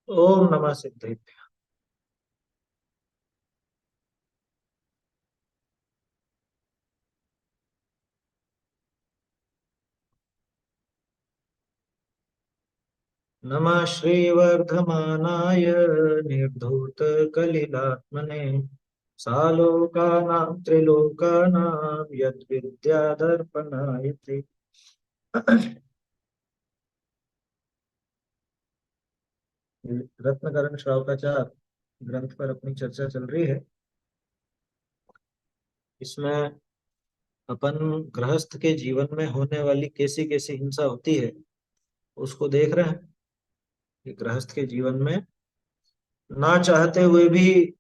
ओम नमः सिद्धेभ्य। नमः श्रीवर्धमानाय निर्धूतकलिलात्मने सालोकानां त्रिलोकानां यद्विद्यादर्पणायते। रत्नकरण श्रावकाचार ग्रंथ पर अपनी चर्चा चल रही है। इसमें अपन गृहस्थ के जीवन में होने वाली कैसी कैसी हिंसा होती है उसको देख रहे हैं कि गृहस्थ के जीवन में ना चाहते हुए भी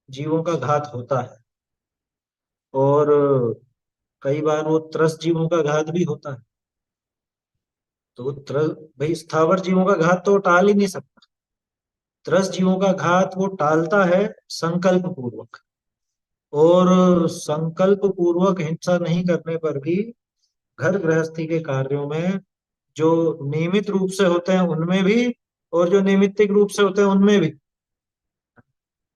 जीवों का घात होता है। और कई बार वो त्रस्त जीवों का घात भी होता है। तो वो भाई स्थावर जीवों का घात तो वो टाल ही नहीं सकता। त्रस्त जीवों का घात वो टालता है संकल्प पूर्वक। और संकल्प पूर्वक हिंसा नहीं करने पर भी घर गृहस्थी के कार्यों में जो नियमित रूप से होते हैं उनमें भी, और जो नैमित्तिक रूप से होते हैं उनमें भी,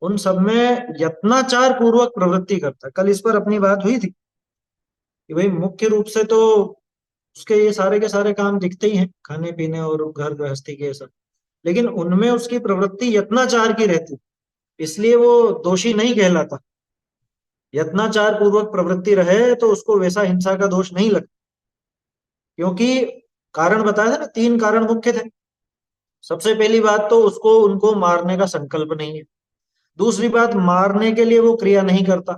उन सब में यत्नाचार पूर्वक प्रवृत्ति करता है। कल इस पर अपनी बात हुई थी कि भाई मुख्य रूप से तो उसके ये सारे के सारे काम दिखते ही हैं, खाने पीने और घर गृहस्थी के सब। लेकिन उनमें उसकी प्रवृत्ति यत्नाचार की रहती, इसलिए वो दोषी नहीं कहलाता। यत्नाचार पूर्वक प्रवृत्ति रहे तो उसको वैसा हिंसा का दोष नहीं लगता। क्योंकि कारण बताया था ना, तीन कारण मुख्य थे। सबसे पहली बात तो उसको उनको मारने का संकल्प नहीं है। दूसरी बात, मारने के लिए वो क्रिया नहीं करता।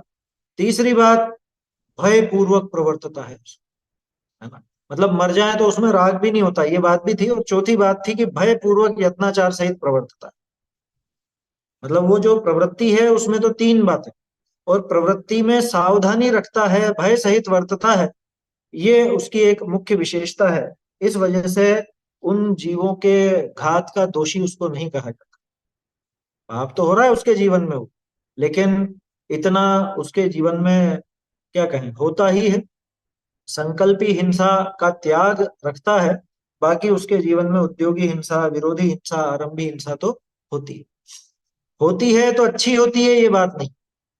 तीसरी बात, भय पूर्वक प्रवर्तता है ना। मतलब मर जाए तो उसमें राग भी नहीं होता, ये बात भी थी। और चौथी बात थी कि भय पूर्वक यत्नाचार सहित प्रवर्तता है। मतलब वो जो प्रवृत्ति है उसमें तो तीन बातें, और प्रवृत्ति में सावधानी रखता है, भय सहित वर्तता है, ये उसकी एक मुख्य विशेषता है। इस वजह से उन जीवों के घात का दोषी उसको नहीं कहा जाता। पाप तो हो रहा है उसके जीवन में वो, लेकिन इतना उसके जीवन में क्या कहें होता ही है। संकल्पी हिंसा का त्याग रखता है। बाकी उसके जीवन में उद्योगी हिंसा, विरोधी हिंसा, आरंभी हिंसा तो होती है। होती है तो अच्छी होती है, ये बात नहीं,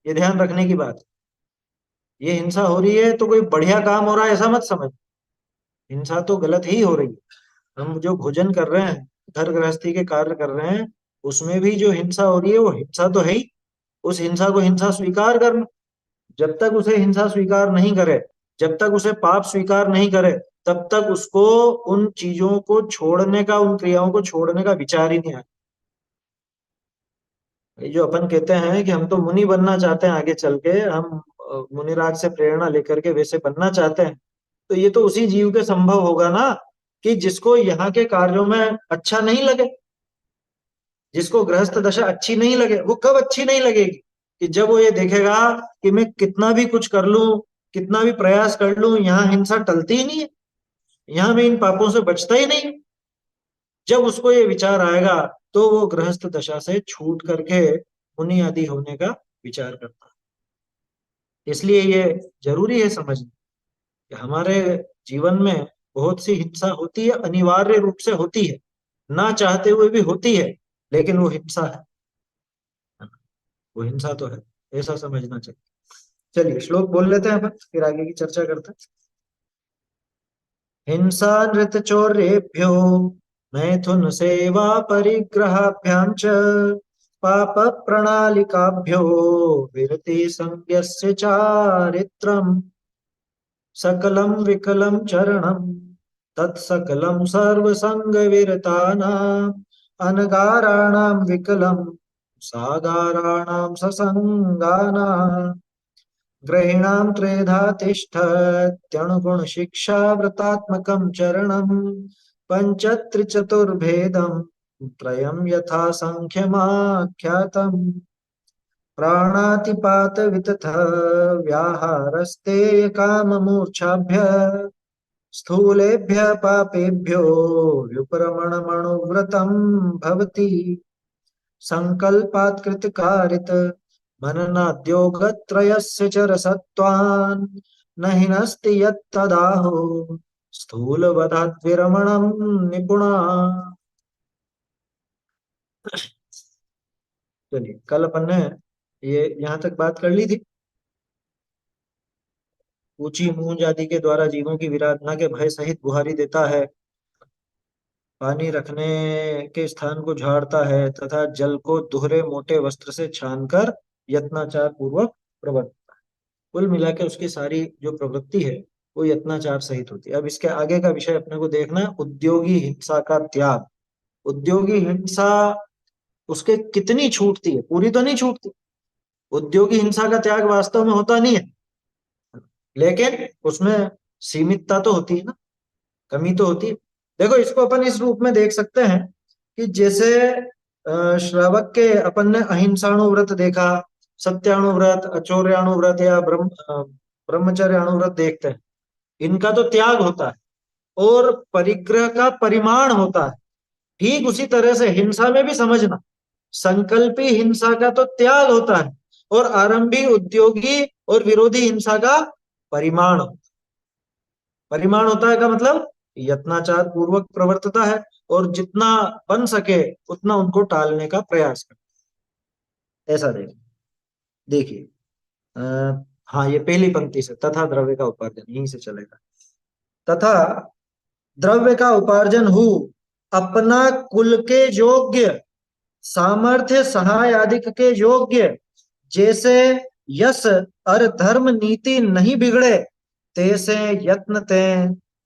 ये ध्यान रखने की बात है। ये हिंसा हो रही है तो कोई बढ़िया काम हो रहा है ऐसा मत समझ। हिंसा तो गलत ही हो रही है। हम जो भोजन कर रहे हैं, घर गृहस्थी के कार्य कर रहे हैं, उसमें भी जो हिंसा हो रही है वो हिंसा तो है ही। उस हिंसा को हिंसा स्वीकार करना। जब तक उसे हिंसा स्वीकार नहीं करे, जब तक उसे पाप स्वीकार नहीं करे, तब तक उसको उन चीजों को छोड़ने का, उन क्रियाओं को छोड़ने का विचार ही नहीं आया। ये जो अपन कहते हैं कि हम तो मुनि बनना चाहते हैं, आगे चल के हम मुनिराज से प्रेरणा लेकर के वैसे बनना चाहते हैं, तो ये तो उसी जीव के संभव होगा ना कि जिसको यहाँ के कार्यों में अच्छा नहीं लगे, जिसको गृहस्थ दशा अच्छी नहीं लगे। वो कब अच्छी नहीं लगेगी? कि जब वो ये देखेगा कि मैं कितना भी कुछ कर लूं, कितना भी प्रयास कर लूं, यहाँ हिंसा टलती ही नहीं है, यहाँ मैं इन पापों से बचता ही नहीं। जब उसको ये विचार आएगा तो वो गृहस्थ दशा से छूट करके मुनि आदि होने का विचार करता है। इसलिए ये जरूरी है समझना कि हमारे जीवन में बहुत सी हिंसा होती है, अनिवार्य रूप से होती है, ना चाहते हुए भी होती है, लेकिन वो हिंसा है। वो हिंसा तो है, ऐसा समझना चाहिए। चलिए श्लोक बोल लेते हैं अपन, फिर आगे की चर्चा करते हैं। हिंसा नृत चौर्येभ्यो मैथुन सेवा परिग्रहाभ्याम च पाप प्रणालिकाभ्यो विरति संज्ञस्य चारित्रम् सकलं विकलं चरणं तत्सकलं सर्वसंग विरतानाम् अनगाराणां विकलं सागाराणां ससंगानां ग्रहिणां त्रेधा तिष्ठत्यणुगुणशिक्षाव्रतात्मकं चरणं पञ्चत्रिचतुर्भेदं त्रयं यथा सङ्ख्यमाख्यातम् प्राणातिपात वितथ व्याहारस्तेय काममूर्छाभ्य स्थूलेभ्य पापेभ्यो व्युपरमणमणुव्रतं भवति संकल्पात् कृतकारित मननाद्योगत्रयस्य च रसत्वान् न हिनस्ति यत्तदाहो स्थूलवधाद्विरमणं निपुणा। चलिए, कल अपन ने ये यहाँ तक बात कर ली थी। ऊंची मूंज आदि के द्वारा जीवों की विराधना के भय सहित गुहारी देता है, पानी रखने के स्थान को झाड़ता है तथा जल को दोहरे मोटे वस्त्र से छानकर यत्नाचार पूर्वक प्रवर्त। कुल मिला के उसकी सारी जो प्रवृत्ति है वो यत्नाचार सहित होती है। अब इसके आगे का विषय अपने को देखना है, उद्योगी हिंसा का त्याग। उद्योगी हिंसा उसके कितनी छूटती है, पूरी तो नहीं छूटती। उद्योगी हिंसा का त्याग वास्तव में होता नहीं है, लेकिन उसमें सीमितता तो होती है ना, कमी तो होती है। देखो, इसको अपन इस रूप में देख सकते हैं कि जैसे श्रावक के अपन ने अहिंसाणु व्रत देखा, सत्याणु व्रत, अचौर्याणु व्रत या ब्रह्मचर्याणु व्रत देखते हैं। इनका तो त्याग होता है और परिग्रह का परिमाण होता है। ठीक उसी तरह से हिंसा में भी समझना, संकल्पी हिंसा का तो त्याग होता है और आरंभी उद्योगी और विरोधी हिंसा का परिमाण। परिमाण होता है का मतलब यत्नाचार पूर्वक प्रवर्तता है और जितना बन सके उतना उनको टालने का प्रयास करता है। ऐसा देखिए, हाँ, ये पहली पंक्ति से, तथा द्रव्य का उपार्जन यहीं से चलेगा। तथा द्रव्य का उपार्जन हो अपना कुल के योग्य, सामर्थ्य सहाय आदि के योग्य, जैसे यश और धर्म नीति नहीं बिगड़े तैसे यत्न ते,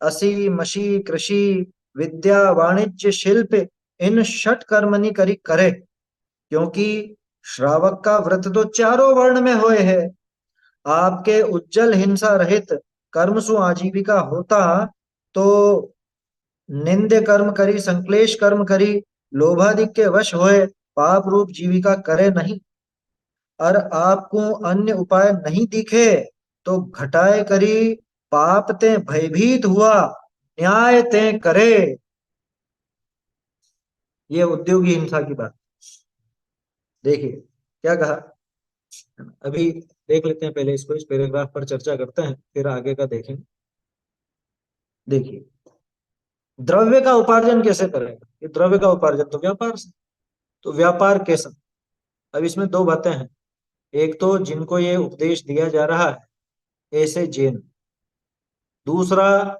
असी मशी कृषि विद्या वाणिज्य शिल्प इन षट कर्मनि करी करे। क्योंकि श्रावक का व्रत तो चारों वर्ण में होए है। आपके उज्जवल हिंसा रहित कर्म सु आजीविका होता तो निंद्य कर्म करी, संक्लेश कर्म करी, लोभादिक के वश होए पाप रूप जीविका करे नहीं। और आपको अन्य उपाय नहीं दिखे तो घटाए करी पाप ते भयभीत हुआ न्याय ते करे। ये उद्योगी हिंसा की बात। देखिए क्या कहा, अभी देख लेते हैं, पहले इसको, इस पैराग्राफ पर चर्चा करते हैं फिर आगे का देखेंगे। देखिए, द्रव्य का उपार्जन कैसे करेगा, ये द्रव्य का उपार्जन तो व्यापार से। तो व्यापार कैसा, अब इसमें दो बातें हैं। एक तो जिनको ये उपदेश दिया जा रहा है ऐसे जैन, दूसरा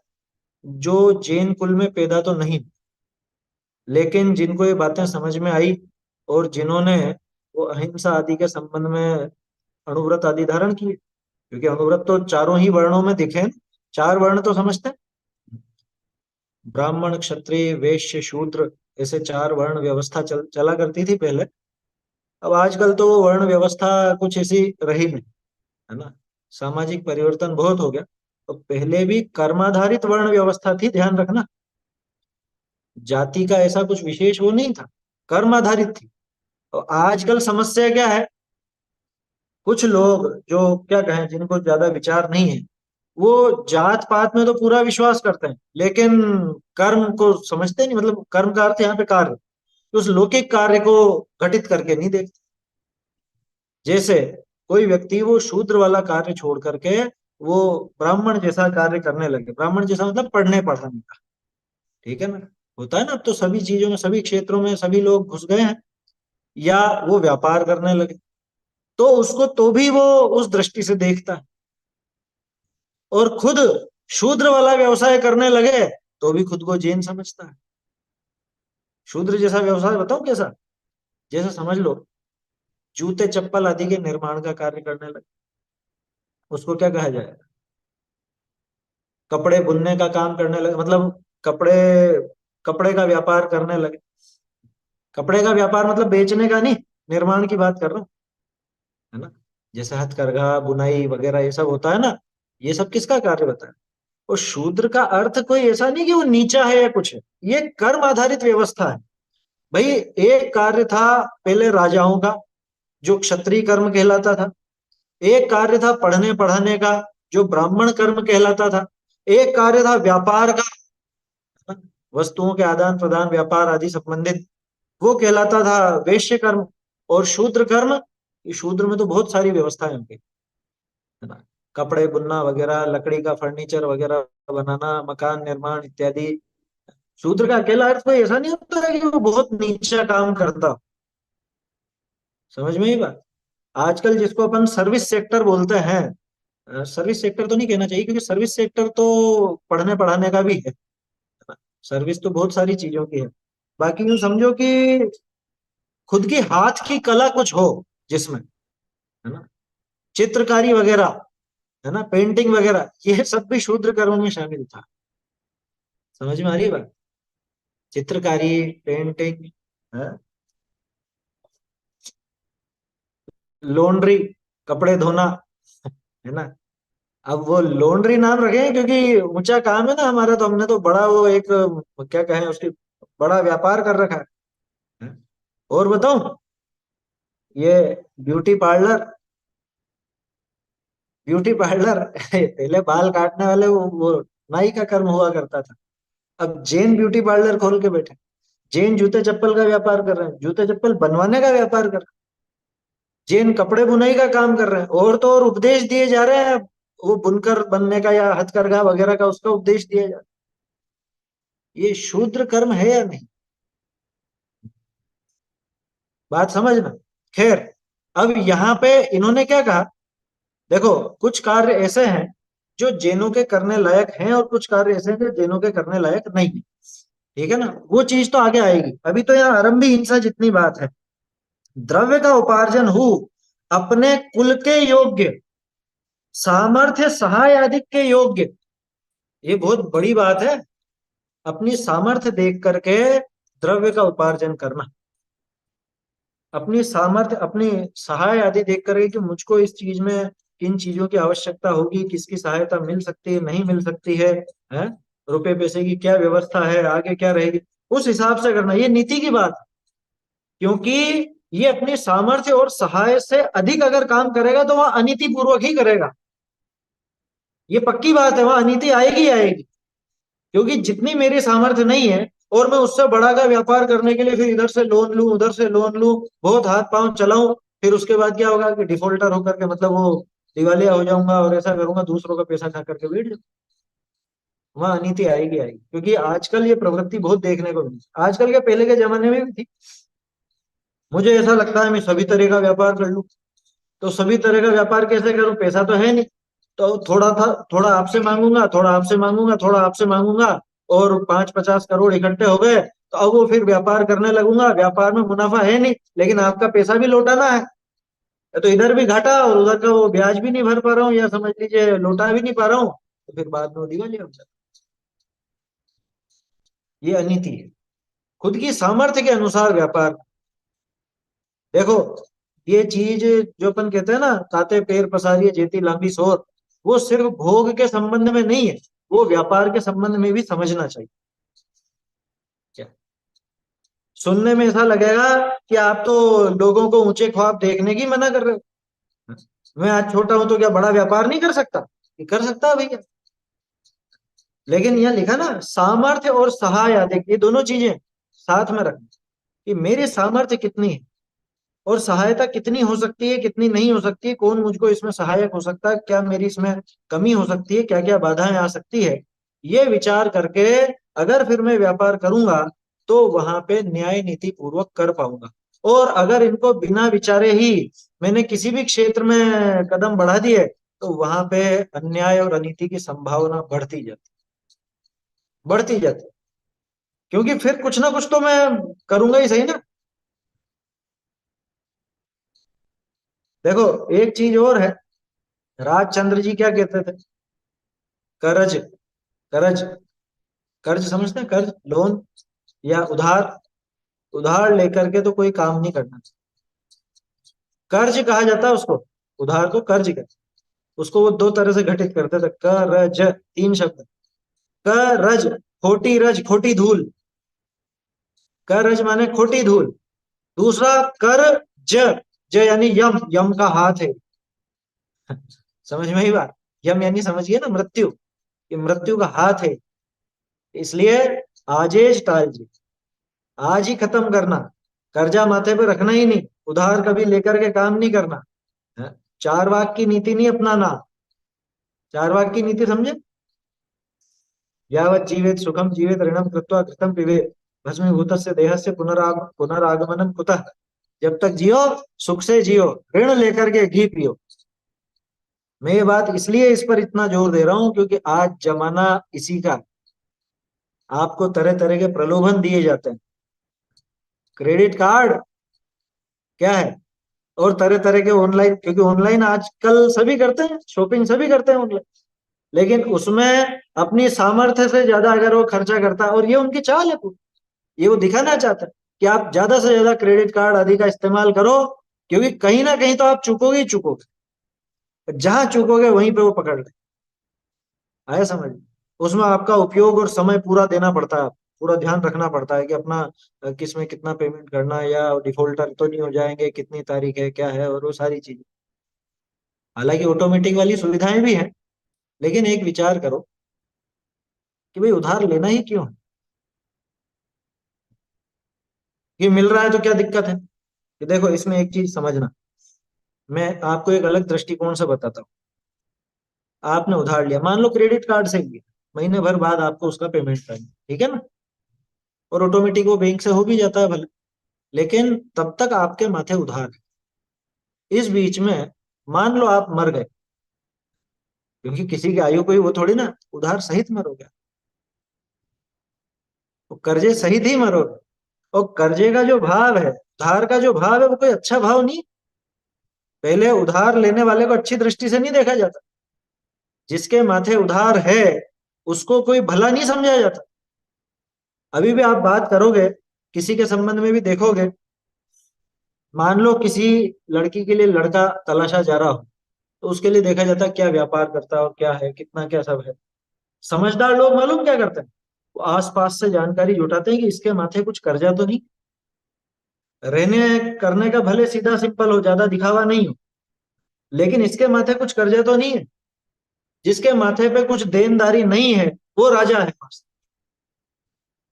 जो जैन कुल में पैदा तो नहीं लेकिन जिनको ये बातें समझ में आई और जिन्होंने वो अहिंसा आदि के संबंध में अणुव्रत आदि धारण किए। क्योंकि अणुव्रत तो चारों ही वर्णों में दिखे, चार वर्ण तो समझते हैं, ब्राह्मण क्षत्रिय वैश्य शूद्र, ऐसे चार वर्ण व्यवस्था चला करती थी पहले। अब आजकल तो वो वर्ण व्यवस्था कुछ ऐसी रही नहीं, है ना, सामाजिक परिवर्तन बहुत हो गया। तो पहले भी कर्माधारित वर्ण व्यवस्था थी, ध्यान रखना, जाति का ऐसा कुछ विशेष वो नहीं था, कर्म आधारित थी। तो आजकल समस्या क्या है, कुछ लोग जो क्या कहें, जिनको ज्यादा विचार नहीं है, वो जात पात में तो पूरा विश्वास करते हैं लेकिन कर्म को समझते नहीं। मतलब कर्म का अर्थ यहाँ पे कार्य, तो उस लौकिक कार्य को घटित करके नहीं देखते। जैसे कोई व्यक्ति वो शूद्र वाला कार्य छोड़ करके वो ब्राह्मण जैसा कार्य करने लगे, ब्राह्मण जैसा मतलब पढ़ने पढ़ाने का, ठीक है ना, होता है ना, अब तो सभी चीजों में सभी क्षेत्रों में सभी लोग घुस गए हैं। या वो व्यापार करने लगे तो उसको तो भी वो उस दृष्टि से देखता है। और खुद शूद्र वाला व्यवसाय करने लगे तो भी खुद को जैन समझता है। शूद्र जैसा व्यवसाय बताऊं कैसा, जैसे समझ लो जूते चप्पल आदि के निर्माण का कार्य करने लगे, उसको क्या कहा जाए, कपड़े बुनने का काम करने लगे, मतलब कपड़े कपड़े का व्यापार करने लगे। कपड़े का व्यापार मतलब बेचने का नहीं, निर्माण की बात कर रहा हूँ, है ना। जैसे हथकरघा बुनाई वगैरह ये सब होता है ना, ये सब किसका कार्य होता है। और शूद्र का अर्थ कोई ऐसा नहीं कि वो नीचा है या कुछ है, ये कर्म आधारित व्यवस्था है। भाई, एक कार्य था पहले राजाओं का जो क्षत्रिय कर्म कहलाता था, एक कार्य था पढ़ने पढ़ाने का जो ब्राह्मण कर्म कहलाता था, एक कार्य था व्यापार का, वस्तुओं के आदान प्रदान व्यापार आदि संबंधित, वो कहलाता था वैश्य कर्म। और शूद्र कर्म, ये शूद्र में तो बहुत सारी व्यवस्थाएं होंगी, है ना, कपड़े बुनना वगैरह, लकड़ी का फर्नीचर वगैरह बनाना, मकान निर्माण इत्यादि, शूद्र का अकेला अर्थ कोई ऐसा नहीं होता है कि वो बहुत नीचा काम करता हो। समझ में ही बात। आजकल जिसको अपन सर्विस सेक्टर बोलते हैं, सर्विस सेक्टर तो नहीं कहना चाहिए क्योंकि सर्विस सेक्टर तो पढ़ने पढ़ाने का भी है। सर्विस तो बहुत सारी चीजों की है। बाकी यूं समझो कि खुद की हाथ की कला कुछ हो जिसमें, है ना, चित्रकारी वगैरह, है ना, पेंटिंग वगैरह, ये सब भी शूद्र कर्म में शामिल था। समझ में आ रही है बात। चित्रकारी, पेंटिंग, लॉन्ड्री, कपड़े धोना, है ना। अब वो लॉन्ड्री नाम रखे हैं क्योंकि ऊंचा काम है ना हमारा, तो हमने तो बड़ा वो एक, क्या कहें उसकी, बड़ा व्यापार कर रखा है। और बताऊं, ये ब्यूटी पार्लर, ब्यूटी पार्लर पहले बाल काटने वाले वो नाई का कर्म हुआ करता था। अब जैन ब्यूटी पार्लर खोल के बैठे, जैन जूते चप्पल का व्यापार कर रहे हैं, जूते चप्पल बनवाने का व्यापार कर रहे हैं, जैन कपड़े बुनाई का काम कर रहे हैं, और तो और उपदेश दिए जा रहे हैं, वो बुनकर बनने का या हथकरघा वगैरह का उसका उपदेश दिया जा रहा है। ये शूद्र कर्म है या नहीं, बात समझना। खैर, अब यहाँ पे इन्होंने क्या कहा, देखो कुछ कार्य ऐसे हैं जो जैनों के करने लायक हैं और कुछ कार्य ऐसे हैं जो जैनों के करने लायक नहीं है। ठीक है ना, वो चीज तो आगे आएगी, अभी तो यहाँ आरंभी हिंसा जितनी बात है। द्रव्य का उपार्जन हो अपने कुल के योग्य, सामर्थ्य सहाय आदि के योग्य, ये बहुत बड़ी बात है। अपनी सामर्थ्य देख करके द्रव्य का उपार्जन करना, अपनी सामर्थ्य, अपनी सहाय आदि देख करके कि मुझको इस चीज में किन चीजों की आवश्यकता होगी, किसकी सहायता मिल सकती है नहीं मिल सकती है, रुपए पैसे की क्या व्यवस्था है, आगे क्या रहेगी, उस हिसाब से करना, ये नीति की बात है। क्योंकि ये अपनी सामर्थ्य और सहाय से अधिक अगर काम करेगा तो वह अनीति पूर्वक ही करेगा। ये पक्की बात है, वहां अनीति आएगी ही आएगी। क्योंकि जितनी मेरी सामर्थ्य नहीं है और मैं उससे बड़ा का व्यापार करने के लिए फिर इधर से लोन लूं उधर से लोन लूं, बहुत हाथ पांव चलाऊं, फिर उसके बाद क्या होगा कि डिफॉल्टर होकर के मतलब वो दिवालिया हो जाऊंगा और ऐसा करूंगा दूसरों का पैसा खा करके बैठ जाऊं, वहां अनीति आएगी आएगी। क्योंकि आजकल ये प्रवृत्ति बहुत देखने को मिली, आजकल के पहले के जमाने में भी थी। मुझे ऐसा लगता है मैं सभी तरह का व्यापार कर लूं, तो सभी तरह का व्यापार कैसे करूं, पैसा तो है नहीं, तो थोड़ा था, थोड़ा आपसे मांगूंगा, थोड़ा आपसे मांगूंगा, थोड़ा आपसे मांगूंगा, और 5-50 करोड़ इकट्ठे हो गए तो अब वो फिर व्यापार करने लगूंगा, व्यापार में मुनाफा है नहीं लेकिन आपका पैसा भी लौटाना है, तो इधर भी घाटा और उधर का वो ब्याज भी नहीं भर पा रहा हूँ या समझ लीजिए लौटा भी नहीं पा रहा हूँ, तो फिर बाद में वो दिवालिया हो जाता है। ये अनीति है। खुद की सामर्थ्य के अनुसार व्यापार, देखो ये चीज जो अपन कहते हैं ना, ताते पैर पसारिए जेती लंबी सोर, वो सिर्फ भोग के संबंध में नहीं है, वो व्यापार के संबंध में भी समझना चाहिए। क्या, सुनने में ऐसा लगेगा कि आप तो लोगों को ऊंचे ख्वाब देखने की मना कर रहे हो। मैं आज छोटा हूं तो क्या बड़ा व्यापार नहीं कर सकता, ये कर सकता है भैया। लेकिन यहाँ लिखा ना सामर्थ्य और सहाय आदि, ये दोनों चीजें साथ में रखना, कि मेरी सामर्थ्य कितनी है और सहायता कितनी हो सकती है कितनी नहीं हो सकती है, कौन मुझको इसमें सहायक हो सकता है, क्या मेरी इसमें कमी हो सकती है, क्या क्या बाधाएं आ सकती है, ये विचार करके अगर फिर मैं व्यापार करूंगा तो वहां पे न्याय नीति पूर्वक कर पाऊंगा। और अगर इनको बिना विचारे ही मैंने किसी भी क्षेत्र में कदम बढ़ा दिए तो वहां पे अन्याय और अनीति की संभावना बढ़ती जाती, क्योंकि फिर कुछ ना कुछ तो मैं करूंगा ही सही ना। देखो एक चीज और है, राजचंद्र जी क्या कहते थे, कर्ज, कर्ज, कर्ज समझते हैं, कर्ज लोन या उधार, उधार लेकर के तो कोई काम नहीं करना, कर्ज कहा जाता है उसको, उधार को कर्ज कहते हैं। उसको वो दो तरह से घटित करते थे, करज, तीन शब्द, करज, खोटी रज खोटी धूल, करज माने खोटी धूल, दूसरा कर, ज, ज यानी यम, यम का हाथ है। समझ में ही बात, यम यानी समझिए ना मृत्यु, ये मृत्यु का हाथ है। इसलिए आजेज टाल जी, आज ही खत्म करना, कर्जा माथे पे रखना ही नहीं, उधार कभी लेकर के काम नहीं करना है। चार वाक की नीति नहीं अपनाना, चार वाक की नीति समझे, यावत् जीवेत सुखम जीवेत ऋणम कृत्वा घृतम पिबेत भस्मीभूतस्य देहस्य पुनरागमनम कुतः। जब तक जियो सुख से जियो, ऋण लेकर के घी पियो। मैं ये बात इसलिए इस पर इतना जोर दे रहा हूं क्योंकि आज जमाना इसी का। आपको तरह तरह के प्रलोभन दिए जाते हैं। क्रेडिट कार्ड क्या है, और तरह तरह के ऑनलाइन, क्योंकि ऑनलाइन आजकल सभी करते हैं, शॉपिंग सभी करते हैं ऑनलाइन। लेकिन उसमें अपनी सामर्थ्य से ज्यादा अगर वो खर्चा करता है, और ये उनकी चाल है पूरी, ये वो दिखाना चाहता है कि आप ज्यादा से ज्यादा क्रेडिट कार्ड आदि का इस्तेमाल करो, क्योंकि कहीं ना कहीं तो आप चुकोगे ही चुकोगे। जहां चुकोगे वहीं पे वो पकड़ ले। आया समझ। उसमें आपका उपयोग और समय पूरा देना पड़ता है, पूरा ध्यान रखना पड़ता है कि अपना किस में कितना पेमेंट करना है, या डिफॉल्टर तो नहीं हो जाएंगे, कितनी तारीख है क्या है, और वो सारी चीजें। हालांकि ऑटोमेटिक वाली सुविधाएं भी हैं, लेकिन एक विचार करो कि भाई उधार लेना ही क्यों है? ये मिल रहा है तो क्या दिक्कत है? कि देखो इसमें एक चीज समझना, मैं आपको एक अलग दृष्टिकोण से बताता हूँ। आपने उधार लिया, मान लो क्रेडिट कार्ड से लिया, महीने भर बाद आपको उसका पेमेंट करना, ठीक है ना, और ऑटोमेटिक वो बैंक से हो भी जाता है भले, लेकिन तब तक आपके माथे उधार है। इस बीच में मान लो आप मर गए, क्योंकि किसी की आयु कोई वो थोड़ी ना उधार सहित मरोगे, तो कर्जे सहित ही मरोगे। और कर्जे का जो भाव है, उधार का जो भाव है, वो कोई अच्छा भाव नहीं। पहले उधार लेने वाले को अच्छी दृष्टि से नहीं देखा जाता। जिसके माथे उधार है उसको कोई भला नहीं समझा जाता। अभी भी आप बात करोगे, किसी के संबंध में भी देखोगे, मान लो किसी लड़की के लिए लड़का तलाशा जा रहा हो, तो उसके लिए देखा जाता है क्या व्यापार करता है और क्या है, कितना क्या सब है। समझदार लोग मालूम क्या करते हैं, वो आसपास से जानकारी जुटाते हैं कि इसके माथे कुछ कर्जा तो नहीं, रहने करने का भले सीधा सिंपल हो, ज्यादा दिखावा नहीं हो, लेकिन इसके माथे कुछ कर्जा तो नहीं है। जिसके माथे पे कुछ देनदारी नहीं है वो राजा है पास।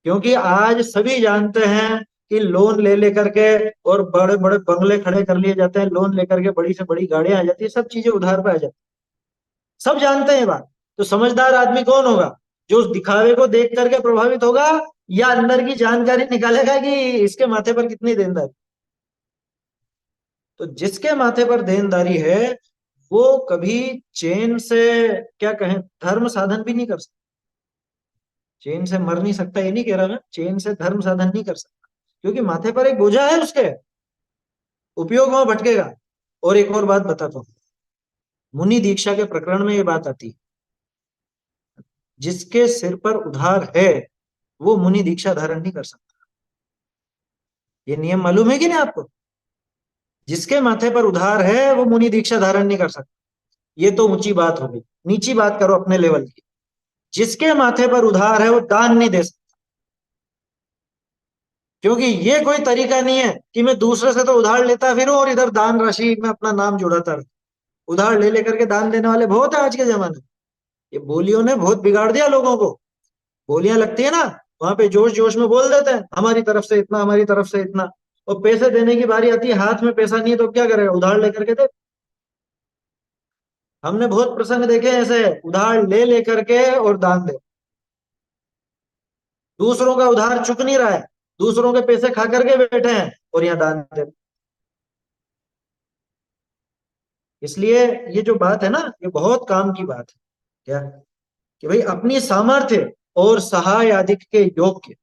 क्योंकि आज सभी जानते हैं कि लोन ले लेकर के और बड़े बड़े बंगले खड़े कर लिए जाते हैं, लोन लेकर के बड़ी से बड़ी गाड़ियां आ जाती है, सब चीजें उधार पे आ जाती है, सब जानते हैं ये बात। तो समझदार आदमी कौन होगा? जो उस दिखावे को देख करके प्रभावित होगा, या अंदर की जानकारी निकालेगा कि इसके माथे पर कितनी देनदारी। तो जिसके माथे पर देनदारी है वो कभी चैन से, क्या कहें, धर्म साधन भी नहीं कर सकता। चैन से मर नहीं सकता ये नहीं कह रहा मैं, चैन से धर्म साधन नहीं कर सकता, क्योंकि माथे पर एक बोझा है उसके, उपयोग वहां भटकेगा। और एक और बात बताता हूँ, मुनि दीक्षा के प्रकरण में ये बात आती है, जिसके सिर पर उधार है वो मुनि दीक्षा धारण नहीं कर सकता। ये नियम मालूम है कि नहीं आपको? जिसके माथे पर उधार है वो मुनि दीक्षा धारण नहीं कर सकता। ये तो ऊंची बात हो गई, नीची बात करो अपने लेवल की। जिसके माथे पर उधार है वो दान नहीं दे सकता, क्योंकि ये कोई तरीका नहीं है कि मैं दूसरे से तो उधार लेता फिरूं और इधर दान राशि में अपना नाम जुड़ाता रहूं। उधार ले लेकर के दान देने वाले बहुत है आज के जमाने में। ये बोलियों ने बहुत बिगाड़ दिया लोगों को। बोलियां लगती है ना, वहां पे जोश जोश में बोल देते हैं हमारी तरफ से इतना, हमारी तरफ से इतना, और पैसे देने की बारी आती है, हाथ में पैसा नहीं है तो क्या करेगा, उधार लेकर के दे। हमने बहुत प्रसंग देखे हैं ऐसे, उधार ले लेकर के और दान दे। दूसरों का उधार चुक नहीं रहा है, दूसरों के पैसे खा करके बैठे हैं और यहाँ दान दे। इसलिए ये जो बात है ना, ये बहुत काम की बात है। क्या? कि भाई अपनी सामर्थ्य और सहाय आदि के योग्य,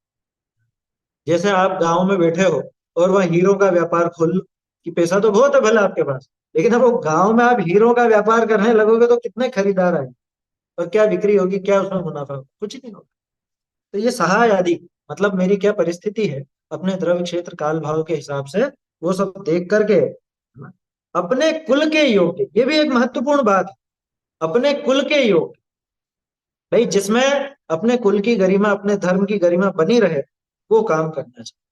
जैसे आप गांव में बैठे हो और वहाँ हीरो का व्यापार खोल लो, कि पैसा तो बहुत है भला आपके पास, लेकिन अब वो गांव में आप हीरो का व्यापार करने लगोगे तो कितने खरीदार आए, और क्या बिक्री होगी, क्या उसमें मुनाफा होगा? कुछ नहीं होगा। तो ये सहाय आदि, मतलब मेरी क्या परिस्थिति है अपने द्रव्य क्षेत्र काल भाव के हिसाब से, वो सब देख करके अपने कुल के योग्य, ये भी एक महत्वपूर्ण बात है, अपने कुल के योग्य। भाई जिसमें अपने कुल की गरिमा, अपने धर्म की गरिमा बनी रहे, वो काम करना चाहिए।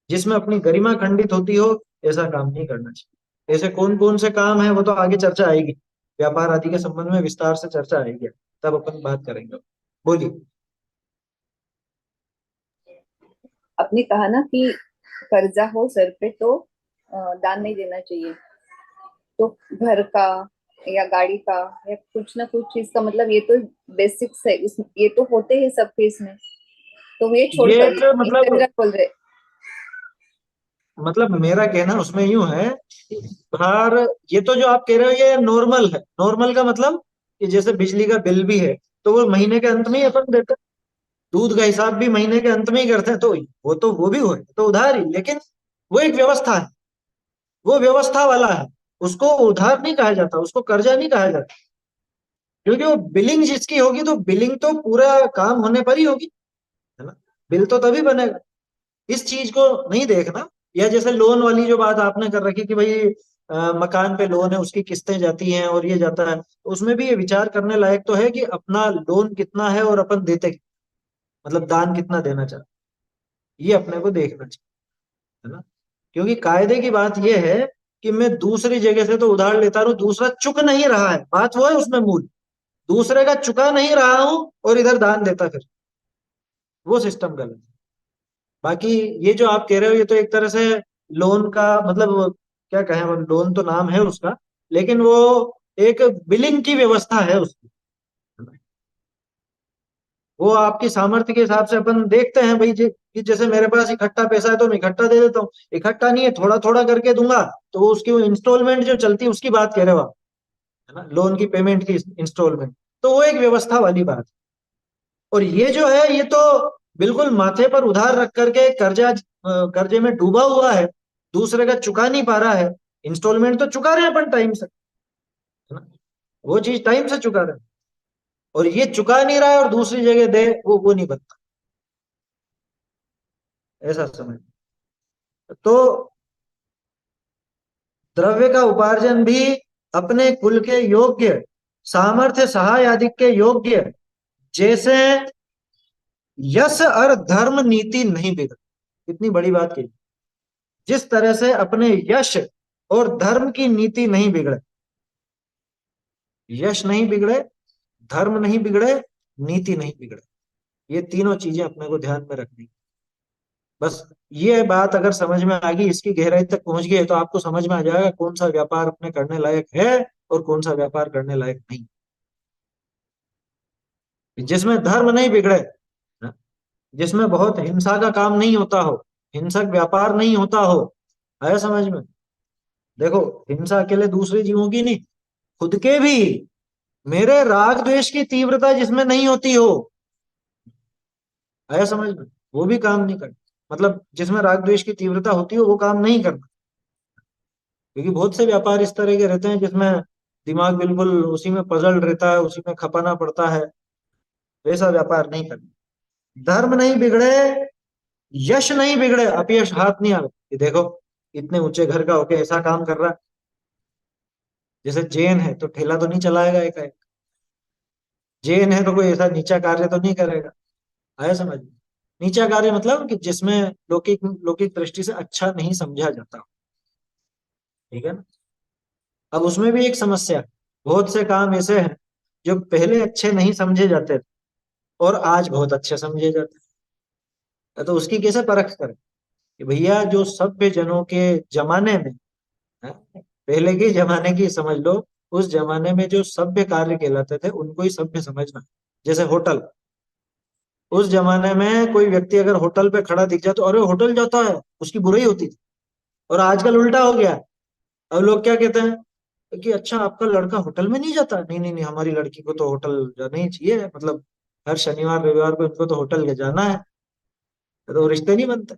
जिसमें अपनी गरिमा खंडित होती हो, ऐसा काम नहीं करना चाहिए। ऐसे कौन कौन से काम है वो तो आगे चर्चा आएगी, व्यापार आदि के संबंध में विस्तार से चर्चा आएगी, तब अपन बात करेंगे। बोलिए। आपने कहा ना कि कर्जा हो सर पे तो दान नहीं देना चाहिए। तो घर का या गाड़ी का, या कुछ ना कुछ चीज का, मतलब ये तो बेसिक्स है इस, ये तो होते हैं सब केस में। तो ये ये छोड़कर एक इन मतलब, जनरल बोल रहे। मेरा कहना उसमें यूं है कि उधार, ये तो जो आप कह रहे हो ये नॉर्मल है। नॉर्मल का मतलब कि जैसे बिजली का बिल भी है तो वो महीने के अंत में ही अपन देते हैं, दूध का हिसाब भी महीने के अंत में ही करते हैं, तो वो भी हो तो उधार ही, लेकिन वो एक व्यवस्था है, वो व्यवस्था वाला है। उसको उधार नहीं कहा जाता, उसको कर्जा नहीं कहा जाता, क्योंकि वो बिलिंग जिसकी होगी तो बिलिंग तो पूरा काम होने पर ही होगी, है ना। बिल तो तभी बनेगा। इस चीज को नहीं देखना। या जैसे लोन वाली जो बात आपने कर रखी कि भाई मकान पे लोन है, उसकी किस्तें जाती हैं और ये जाता है, तो उसमें भी ये विचार करने लायक तो है कि अपना लोन कितना है और अपन देते मतलब दान कितना देना चाहते हैं। ये अपने को देखना चाहिए, है ना। क्योंकि कायदे की बात ये है कि मैं दूसरी जगह से तो उधार लेता रहूं, दूसरा चुक नहीं रहा है, बात वो है उसमें मूल। दूसरे का चुका नहीं रहा हूं और इधर दान देता फिर, वो सिस्टम गलत है। बाकी ये जो आप कह रहे हो ये तो एक तरह से लोन का मतलब, क्या कहें, लोन तो नाम है उसका, लेकिन वो एक बिलिंग की व्यवस्था है उसकी। वो आपकी सामर्थ्य के हिसाब से अपन देखते हैं भाई कि जैसे मेरे पास इकट्ठा पैसा है तो मैं इकट्ठा दे देता हूँ, इकट्ठा नहीं है थोड़ा थोड़ा करके दूंगा, तो वो उसकी इंस्टॉलमेंट जो चलती है उसकी बात कह रहे हो आप, है ना, लोन की पेमेंट की इंस्टॉलमेंट। तो वो एक व्यवस्था वाली बात है। और ये जो है ये तो बिल्कुल माथे पर उधार रख करके कर्जे में डूबा हुआ है, दूसरे का चुका नहीं पा रहा है। इंस्टॉलमेंट तो चुका रहे हैं अपन टाइम से, है ना, वो चीज टाइम से चुका रहे हैं, और ये चुका नहीं रहा है और दूसरी जगह दे, वो नहीं बनता। ऐसा समझ। तो द्रव्य का उपार्जन भी अपने कुल के योग्य, सामर्थ्य सहाय आदि के योग्य, जैसे यश और धर्म नीति नहीं बिगड़। कितनी बड़ी बात की, जिस तरह से अपने यश और धर्म की नीति नहीं बिगड़े, यश नहीं बिगड़े, धर्म नहीं बिगड़े, नीति नहीं बिगड़े, ये तीनों चीजें अपने को ध्यान में रखनी। बस ये बात अगर समझ में आ गई, इसकी गहराई तक पहुंच गई, तो आपको समझ में आ जाएगा कौन सा व्यापार अपने करने लायक है और कौन सा व्यापार करने लायक नहीं। जिसमें धर्म नहीं बिगड़े, ना, जिसमें बहुत हिंसा का काम नहीं होता हो, हिंसक व्यापार नहीं होता हो, आया समझ में। देखो, हिंसा अकेले दूसरे जीवों की नहीं, खुद के भी, मेरे राग द्वेष की तीव्रता जिसमें नहीं होती हो, आया समझ में, वो भी काम नहीं करना। मतलब जिसमें राग द्वेष की तीव्रता होती हो वो काम नहीं करना। क्योंकि बहुत से व्यापार इस तरह के रहते हैं जिसमें दिमाग बिल्कुल उसी में पजल रहता है, उसी में खपाना पड़ता है, वैसा व्यापार नहीं करना। धर्म नहीं बिगड़े, यश नहीं बिगड़े, अपयश हाथ नहीं आवे कि देखो इतने ऊंचे घर का होके ऐसा काम कर रहा है। जैसे जैन है तो ठेला तो नहीं चलाएगा एक, जैन है तो कोई ऐसा नीचा कार्य तो नहीं करेगा, आया समझ में। नीचा कार्य मतलब कि जिसमें लौकिक लौकिक दृष्टि से अच्छा नहीं समझा जाता, ठीक है ना। अब उसमें भी एक समस्या है, बहुत से काम ऐसे हैं जो पहले अच्छे नहीं समझे जाते थे और आज बहुत अच्छे समझे जाते हैं, तो उसकी कैसे परख करें कि भैया जो सभ्य जनों के जमाने में, है, पहले के जमाने की समझ लो, उस जमाने में जो सभ्य कार्य कहलाते थे उनको ही सभ्य समझना। जैसे होटल, उस जमाने में कोई व्यक्ति अगर होटल पे खड़ा दिख जाए तो अरे होटल जाता है, उसकी बुराई होती थी। और आजकल उल्टा हो गया है। अब लोग क्या कहते हैं कि अच्छा आपका लड़का होटल में नहीं जाता, नहीं नहीं नहीं हमारी लड़की को तो होटल जाना ही चाहिए, मतलब हर शनिवार रविवार को इनको तो होटल ले जाना है, तो रिश्ते नहीं बनते।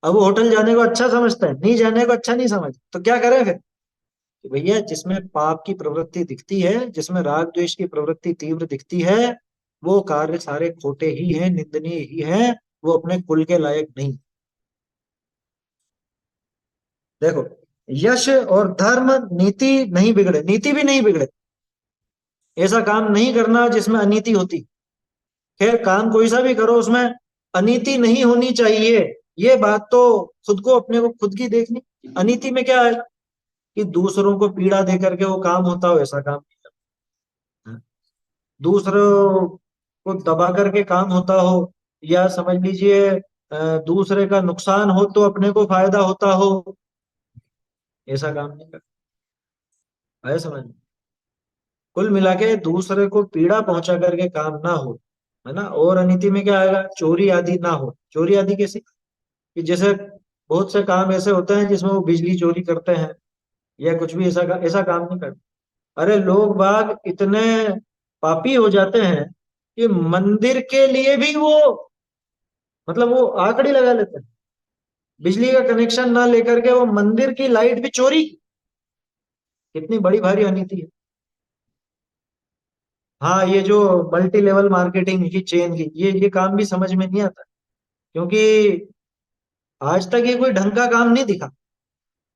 अब वो होटल जाने को अच्छा समझते हैं, नहीं जाने को अच्छा नहीं समझ, तो क्या करें फिर कि भैया जिसमें पाप की प्रवृत्ति दिखती है, जिसमें राग द्वेष की प्रवृत्ति तीव्र दिखती है, वो कार्य सारे खोटे ही हैं, निंदनीय ही हैं, वो अपने कुल के लायक नहीं। देखो, यश और धर्म नीति नहीं बिगड़े, नीति भी नहीं बिगड़े, ऐसा काम नहीं करना जिसमें अनीति होती। खैर काम कोई सा भी करो उसमें अनीति नहीं होनी चाहिए, ये बात तो खुद को, अपने को खुद की देखनी। अनीति में क्या है कि दूसरों को पीड़ा दे करके वो काम होता हो, ऐसा काम नहीं करना। दूसरों को दबा करके काम होता हो, या समझ लीजिए दूसरे का नुकसान हो तो अपने को फायदा होता हो, ऐसा काम नहीं करना। आया समझ में? कुल मिला के दूसरे को पीड़ा पहुंचा करके काम ना हो, है ना। और अनिति में क्या आएगा, चोरी आदि ना हो। चोरी आदि कैसे, कि जैसे बहुत से काम ऐसे होते हैं जिसमें वो बिजली चोरी करते हैं या कुछ भी ऐसा काम नहीं करते। अरे लोग बाग इतने पापी हो जाते हैं कि मंदिर के लिए भी वो, मतलब वो आकड़ी लगा लेते हैं। बिजली का कनेक्शन ना लेकर के वो मंदिर की लाइट भी चोरी। कितनी बड़ी भारी अनीति है। हाँ, ये जो मल्टी लेवल मार्केटिंग की चेन की, ये काम भी समझ में नहीं आता, क्योंकि आज तक ये कोई ढंग का काम नहीं दिखा।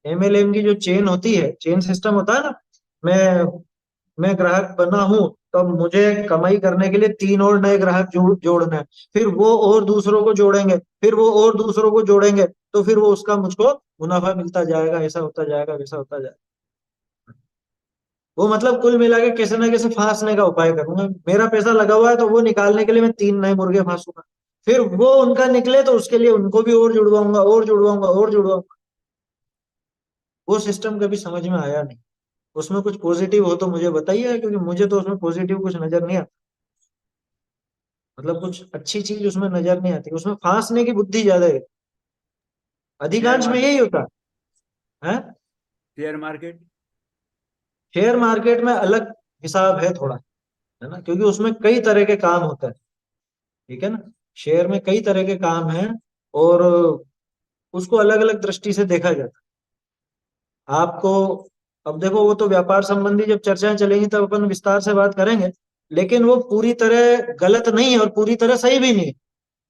एमएलएम की जो चेन होती है, चेन सिस्टम होता है ना, मैं ग्राहक बना हूं, तो अब मुझे कमाई करने के लिए तीन और नए ग्राहक जोड़ने हैं। फिर वो और दूसरों को जोड़ेंगे, फिर वो और दूसरों को जोड़ेंगे, तो फिर वो उसका मुझको मुनाफा मिलता जाएगा, ऐसा होता जाएगा, वैसा होता जाएगा। वो मतलब कुल मिला के कैसे ना कैसे फांसने का उपाय करूंगा। मेरा पैसा लगा हुआ है तो वो निकालने के लिए मैं तीन नए मुर्गे फांसूंगा। फिर वो उनका निकले तो उसके लिए उनको भी और जुड़वाऊंगा, और जुड़वाऊंगा, और जुड़वाऊंगा। वो सिस्टम कभी समझ में आया नहीं। उसमें कुछ पॉजिटिव हो तो मुझे बताइए, क्योंकि मुझे तो उसमें पॉजिटिव कुछ नजर नहीं आता। मतलब कुछ अच्छी चीज उसमें नजर नहीं आती, उसमें फांसने की बुद्धि ज्यादा है। शेयर अधिकांश में मार्केट। यही होता है। Share market. शेयर मार्केट में अलग हिसाब है थोड़ा, है ना, क्योंकि उसमें कई तरह के काम होते हैं। ठीक है ना। शेयर में कई तरह के काम हैं, और उसको अलग अलग दृष्टि से देखा जाता है। आपको, अब देखो, वो तो व्यापार संबंधी जब चर्चाएं चलेंगी तब अपन विस्तार से बात करेंगे। लेकिन वो पूरी तरह गलत नहीं है और पूरी तरह सही भी नहीं है।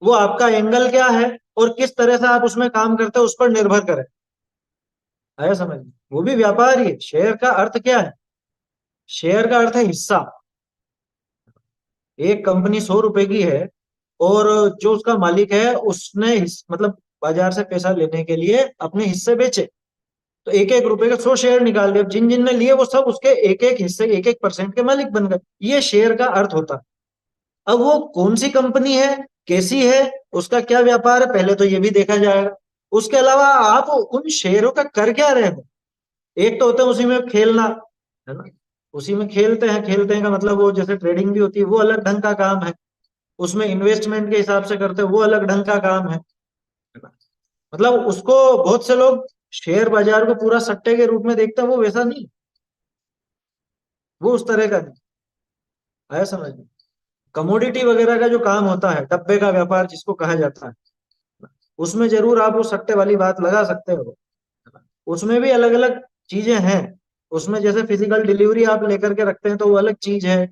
वो आपका एंगल क्या है और किस तरह से आप उसमें काम करते हैं उस पर निर्भर करे। आया समझ में? वो भी व्यापार ही है। शेयर का अर्थ क्या है? शेयर का अर्थ है हिस्सा। एक कंपनी 100 रुपए की है, और जो उसका मालिक है उसने मतलब बाजार से पैसा लेने के लिए अपने हिस्से बेचे, तो एक एक रुपए के 100 शेयर निकाल दिए। अब जिन जिन ने लिए वो सब उसके एक एक हिस्से, एक एक परसेंट के मालिक बन गए। ये शेयर का अर्थ होता है। अब वो कौन सी कंपनी है, कैसी है, उसका क्या व्यापार है, पहले तो ये भी देखा जाएगा। उसके अलावा आप उन शेयरों का कर क्या रहे हो। एक तो होता है उसी में खेलना, है ना। उसी में खेलते हैं, खेलते हैं का मतलब वो जैसे ट्रेडिंग भी होती है, वो अलग ढंग का काम है। उसमें इन्वेस्टमेंट के हिसाब से करते हैं, वो अलग ढंग का काम है ना। मतलब उसको बहुत से लोग शेयर बाजार को पूरा सट्टे के रूप में देखते हैं, वो वैसा नहीं। वो उस तरह का नहीं। आया समझ में? कमोडिटी वगैरह का जो काम होता है, डब्बे का व्यापार जिसको कहा जाता है, उसमें जरूर आप वो सट्टे वाली बात लगा सकते हो। उसमें भी अलग अलग चीजें हैं। उसमें जैसे फिजिकल डिलीवरी आप लेकर के रखते हैं तो वो अलग चीज है।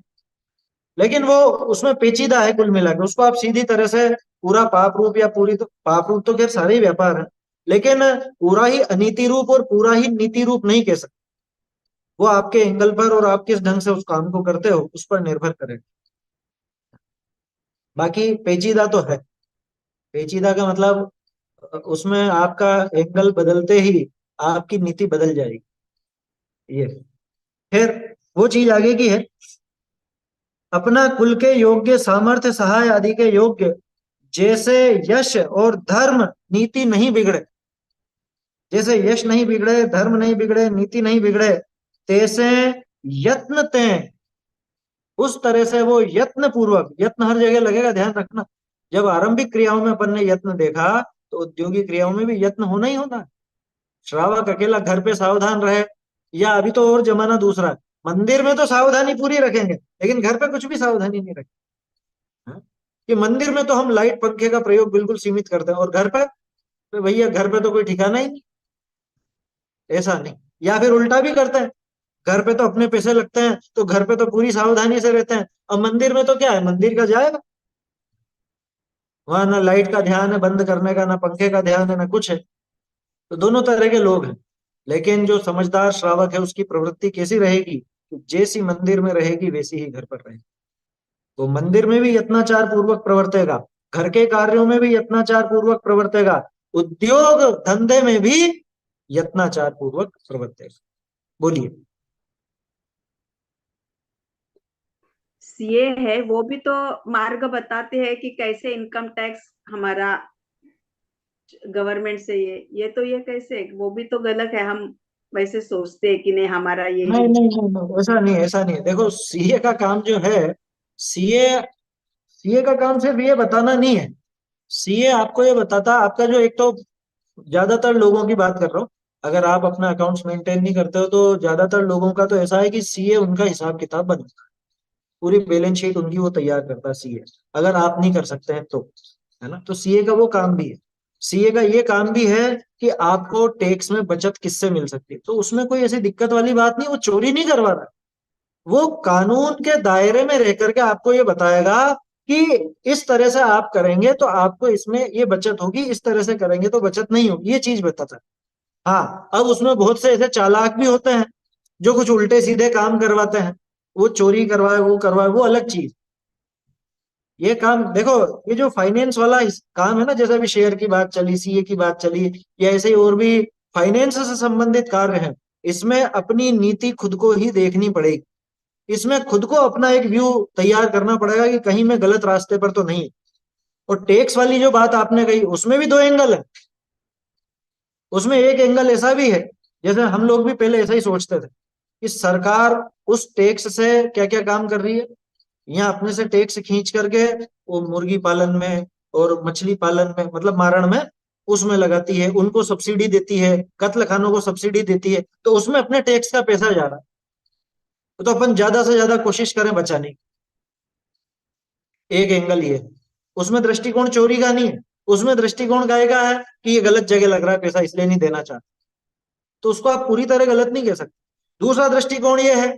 लेकिन वो उसमें पेचीदा है कुल मिला के। उसको आप सीधी तरह से पूरा पाप रूप या पूरी, तो पाप रूप तो खैर सारे ही व्यापार है, लेकिन पूरा ही अनीति रूप और पूरा ही नीति रूप नहीं कह सकते। वो आपके एंगल पर और आप किस ढंग से उस काम को करते हो उस पर निर्भर करेगा। बाकी पेचीदा तो है। पेचीदा का मतलब उसमें आपका एंगल बदलते ही आपकी नीति बदल जाएगी। ये फिर वो चीज आगे की है। अपना कुल के योग्य, सामर्थ्य सहाय आदि के योग्य, जैसे यश और धर्म नीति नहीं बिगड़े। जैसे यश नहीं बिगड़े, धर्म नहीं बिगड़े, नीति नहीं बिगड़े, तैसे यत्न तें, उस तरह से वो यत्न पूर्वक, यत्न हर जगह लगेगा, ध्यान रखना। जब आरंभिक क्रियाओं में अपन ने यत्न देखा, तो औद्योगिक क्रियाओं में भी यत्न होना ही होना है। श्रावक अकेला घर पे सावधान रहे, या अभी तो और जमाना दूसरा है, मंदिर में तो सावधानी पूरी रखेंगे लेकिन घर पे कुछ भी सावधानी नहीं रखेंगे। हाँ? कि मंदिर में तो हम लाइट पंखे का प्रयोग बिल्कुल सीमित करते हैं, और घर पे तो भैया घर पे तो कोई ठिकाना ही नहीं। ऐसा नहीं। या फिर उल्टा भी करते हैं, घर पे तो अपने पैसे लगते हैं तो घर पे तो पूरी सावधानी से रहते हैं, और मंदिर में तो क्या है, मंदिर का जाएगा, वहां ना लाइट का ध्यान है बंद करने का, ना पंखे का ध्यान है, ना कुछ है। तो दोनों तरह के लोग हैं। लेकिन जो समझदार श्रावक है उसकी प्रवृत्ति कैसी रहेगी, कि जैसी मंदिर में रहेगी वैसी ही घर पर रहेगी। तो मंदिर में भी यत्नाचार पूर्वक प्रवर्तेगा, घर के कार्यों में भी यत्नाचार पूर्वक प्रवर्तेगा, उद्योग धंधे में भी यत्नाचार पूर्वक प्रवर्तेगा। बोलिए। सीए है वो भी तो मार्ग बताते हैं कि कैसे इनकम टैक्स हमारा गवर्नमेंट से ये तो ये कैसे, वो भी तो गलत है। हम वैसे सोचते हैं कि नहीं हमारा ये नहीं नहीं नहीं नहीं, ऐसा नहीं, ऐसा नहीं है। देखो सीए का काम जो है, सीए सीए का काम सिर्फ ये बताना नहीं है। सीए आपको ये बताता है आपका जो, एक तो ज्यादातर लोगों की बात कर रहा हूँ, अगर आप अपना अकाउंट्स मेंटेन नहीं करते हो तो ज्यादातर लोगों का तो ऐसा है कि सीए उनका हिसाब किताब बनाता है, पूरी बैलेंस शीट उनकी वो तैयार करता है सीए, अगर आप नहीं कर सकते हैं तो, है ना। तो सीए का वो काम भी है। सीए का ये काम भी है कि आपको टैक्स में बचत किससे मिल सकती है, तो उसमें कोई ऐसी दिक्कत वाली बात नहीं, वो चोरी नहीं करवा रहा है। वो कानून के दायरे में रह करके आपको ये बताएगा कि इस तरह से आप करेंगे तो आपको इसमें ये बचत होगी, इस तरह से करेंगे तो बचत नहीं होगी, ये चीज बताता है। हाँ, अब उसमें बहुत से ऐसे चालाक भी होते हैं जो कुछ उल्टे सीधे काम करवाते हैं, वो चोरी करवाए, वो करवाए, वो अलग चीज। ये काम देखो, ये जो फाइनेंस वाला काम है ना, जैसे अभी शेयर की बात चली, सीए की बात चली, या ऐसे ही और भी फाइनेंस से संबंधित कार्य हैं, इसमें अपनी नीति खुद को ही देखनी पड़ेगी। इसमें खुद को अपना एक व्यू तैयार करना पड़ेगा कि कहीं मैं गलत रास्ते पर तो नहीं। और टैक्स वाली जो बात आपने कही, उसमें भी दो एंगल है। उसमें एक एंगल ऐसा भी है, जैसे हम लोग भी पहले ऐसा ही सोचते थे कि सरकार उस टैक्स से क्या क्या काम कर रही है, यहाँ अपने से टैक्स खींच करके वो मुर्गी पालन में और मछली पालन में, मतलब मारण में, उसमें लगाती है, उनको सब्सिडी देती है, कत्ल खानों को सब्सिडी देती है, तो उसमें अपने टैक्स का पैसा जा रहा है। तो अपन ज्यादा से ज्यादा कोशिश करें बचाने की। एक एंगल ये है। उसमें दृष्टिकोण चोरी का नहीं है, उसमें दृष्टिकोण गाय का है कि ये गलत जगह लग रहा है पैसा, इसलिए नहीं देना चाहता, तो उसको आप पूरी तरह गलत नहीं कह सकते। दूसरा दृष्टिकोण ये है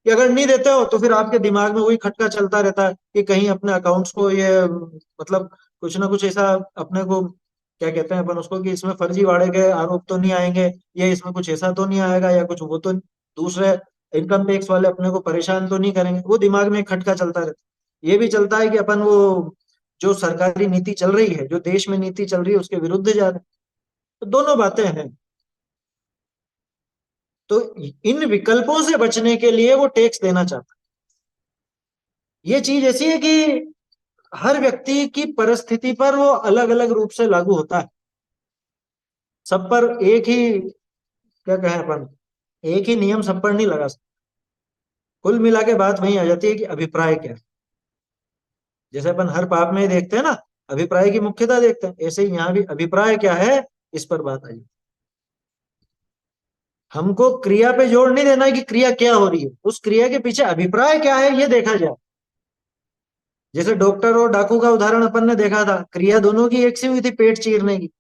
कि अगर नहीं देते हो तो फिर आपके दिमाग में वही खटका चलता रहता है कि कहीं अपने अकाउंट्स को ये मतलब कुछ ना कुछ ऐसा अपने को, क्या कहते हैं अपन उसको, कि इसमें फर्जीवाड़े के आरोप तो नहीं आएंगे, या इसमें कुछ ऐसा तो नहीं आएगा, या कुछ वो तो दूसरे इनकम टैक्स वाले अपने को परेशान तो नहीं करेंगे, वो दिमाग में एक खटका चलता रहता है। ये भी चलता है कि अपन वो जो सरकारी नीति चल रही है, जो देश में नीति चल रही है, उसके विरुद्ध जा रहे हैं। तो दोनों बातें हैं। तो इन विकल्पों से बचने के लिए वो टैक्स देना चाहता है। ये चीज ऐसी है कि हर व्यक्ति की परिस्थिति पर वो अलग अलग रूप से लागू होता है। सब पर एक ही, क्या कहें अपन, एक ही नियम सब पर नहीं लगा सकते। कुल मिला के बात वही आ जाती है कि अभिप्राय क्या है। जैसे अपन हर पाप में देखते हैं ना, अभिप्राय की मुख्यता देखते हैं, ऐसे ही यहाँ भी अभिप्राय क्या है, इस पर बात आई। हमको क्रिया पे जोर नहीं देना है कि क्रिया क्या हो रही है, उस क्रिया के पीछे अभिप्राय क्या है ये देखा जाए। जैसे डॉक्टर और डाकू का उदाहरण अपन ने देखा था, क्रिया दोनों की एक सी हुई थी, पेट चीरने की,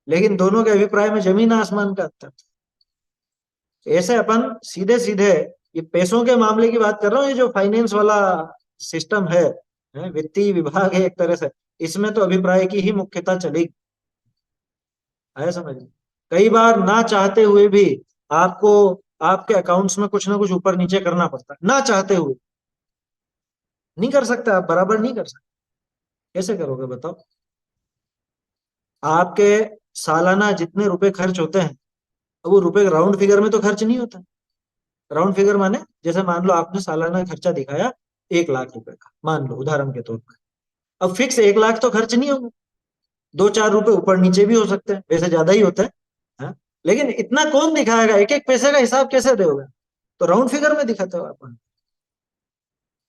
लेकिन दोनों के अभिप्राय में जमीन आसमान का अंतर था। ऐसे अपन सीधे सीधे, ये पैसों के मामले की बात कर रहा हूँ, ये जो फाइनेंस वाला सिस्टम है, वित्तीय विभाग है एक तरह से, इसमें तो अभिप्राय की ही मुख्यता चलेगी। आया समझ में? कई बार ना चाहते हुए भी आपको आपके अकाउंट्स में कुछ ना कुछ ऊपर नीचे करना पड़ता है, ना चाहते हुए। नहीं कर सकते, आप बराबर नहीं कर सकते। कैसे करोगे बताओ? आपके सालाना जितने रुपए खर्च होते हैं, तो वो रुपए राउंड फिगर में तो खर्च नहीं होता। राउंड फिगर माने, जैसे मान लो आपने सालाना खर्चा दिखाया 1 लाख रुपए का, मान लो उदाहरण के तौर पर। अब फिक्स 1 लाख तो खर्च नहीं होगा, 2-4 रुपए ऊपर नीचे भी हो सकते हैं, वैसे ज्यादा ही होता है, हाँ? लेकिन इतना कौन दिखाएगा, एक एक पैसे का हिसाब कैसे दोगे? तो राउंड फिगर में दिखाते हो आप।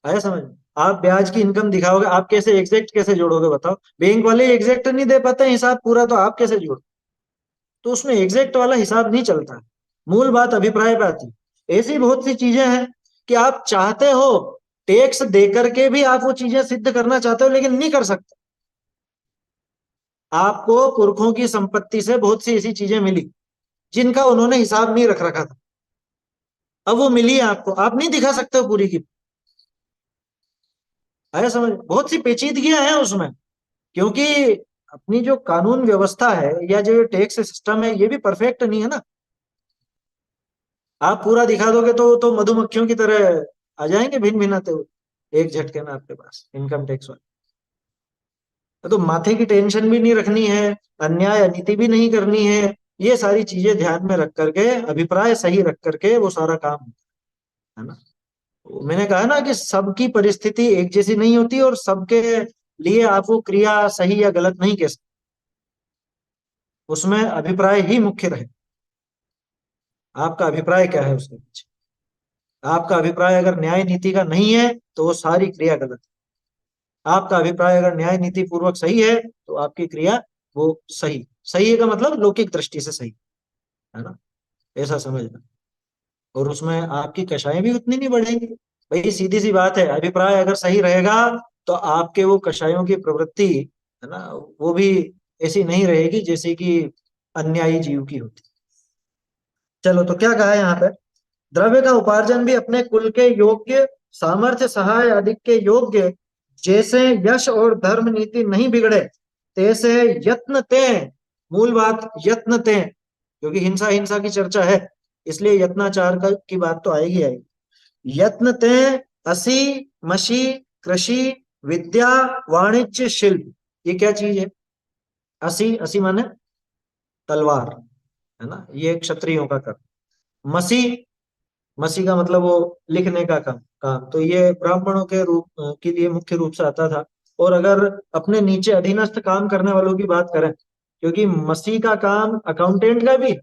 आया समझ में? आप ब्याज की इनकम दिखाओगे, आप कैसे एग्जैक्ट कैसे जोड़ोगे बताओ? बैंक वाले एग्जैक्ट नहीं दे पाते हिसाब पूरा, तो आप कैसे जोड़ो? तो उसमें एग्जैक्ट वाला हिसाब नहीं चलता। मूल बात अभिप्राय पे आती है। ऐसी बहुत सी चीजें हैं कि आप चाहते हो, टैक्स दे करके भी आप वो चीजें सिद्ध करना चाहते हो, लेकिन नहीं कर सकते। आपको पुरखों की संपत्ति से बहुत सी ऐसी चीजें मिली जिनका उन्होंने हिसाब नहीं रख रखा था, अब वो मिली है आपको, आप नहीं दिखा सकते हो पूरी की। आया समझ? बहुत सी पेचीदगियां हैं उसमें, क्योंकि अपनी जो कानून व्यवस्था है या जो टैक्स सिस्टम है, ये भी परफेक्ट नहीं है ना। आप पूरा दिखा दोगे तो मधुमक्खियों की तरह आ जाएंगे भिन भिनाते हुए एक झटके में आपके पास इनकम टैक्स वाले। तो माथे की टेंशन भी नहीं रखनी है, अन्याय अनीति भी नहीं करनी है, ये सारी चीजें ध्यान में रख करके, अभिप्राय सही रख करके वो सारा काम होता है ना। तो मैंने कहा ना कि सबकी परिस्थिति एक जैसी नहीं होती, और सबके लिए आप वो क्रिया सही या गलत नहीं कह सकते, उसमें अभिप्राय ही मुख्य रहे। आपका अभिप्राय क्या है उसके पीछे? आपका अभिप्राय अगर न्याय नीति का नहीं है तो वो सारी क्रिया गलत है। आपका अभिप्राय अगर न्याय नीति पूर्वक सही है तो आपकी क्रिया वो सही, सही है का मतलब लौकिक दृष्टि से सही, है ना, ऐसा समझना। और उसमें आपकी कषायें भी उतनी नहीं बढ़ेंगी। भाई सीधी सी बात है, अभिप्राय अगर सही रहेगा तो आपके वो कषायों की प्रवृत्ति, है ना, वो भी ऐसी नहीं रहेगी जैसे कि अन्यायी जीव की होती। चलो, तो क्या कहा यहाँ पे? द्रव्य का उपार्जन भी अपने कुल के योग्य, सामर्थ्य सहाय आदि के योग्य, जैसे यश और धर्म नीति नहीं बिगड़े तैसे यत्न ते। मूल बात यत्न ते, क्योंकि हिंसा हिंसा की चर्चा है, इसलिए यत्नाचार की बात तो आएगी आएगी। यत्न ते असी मशी कृषि विद्या वाणिज्य शिल्प। ये क्या चीज है? असी, असी माने तलवार, है ना, ये क्षत्रियों का कर्म। मसी, मसी का मतलब वो लिखने का काम तो ये ब्राह्मणों के रूप के लिए मुख्य रूप से आता था। और अगर अपने नीचे अधीनस्थ काम करने वालों की बात करें, क्योंकि मसी का काम अकाउंटेंट का भी,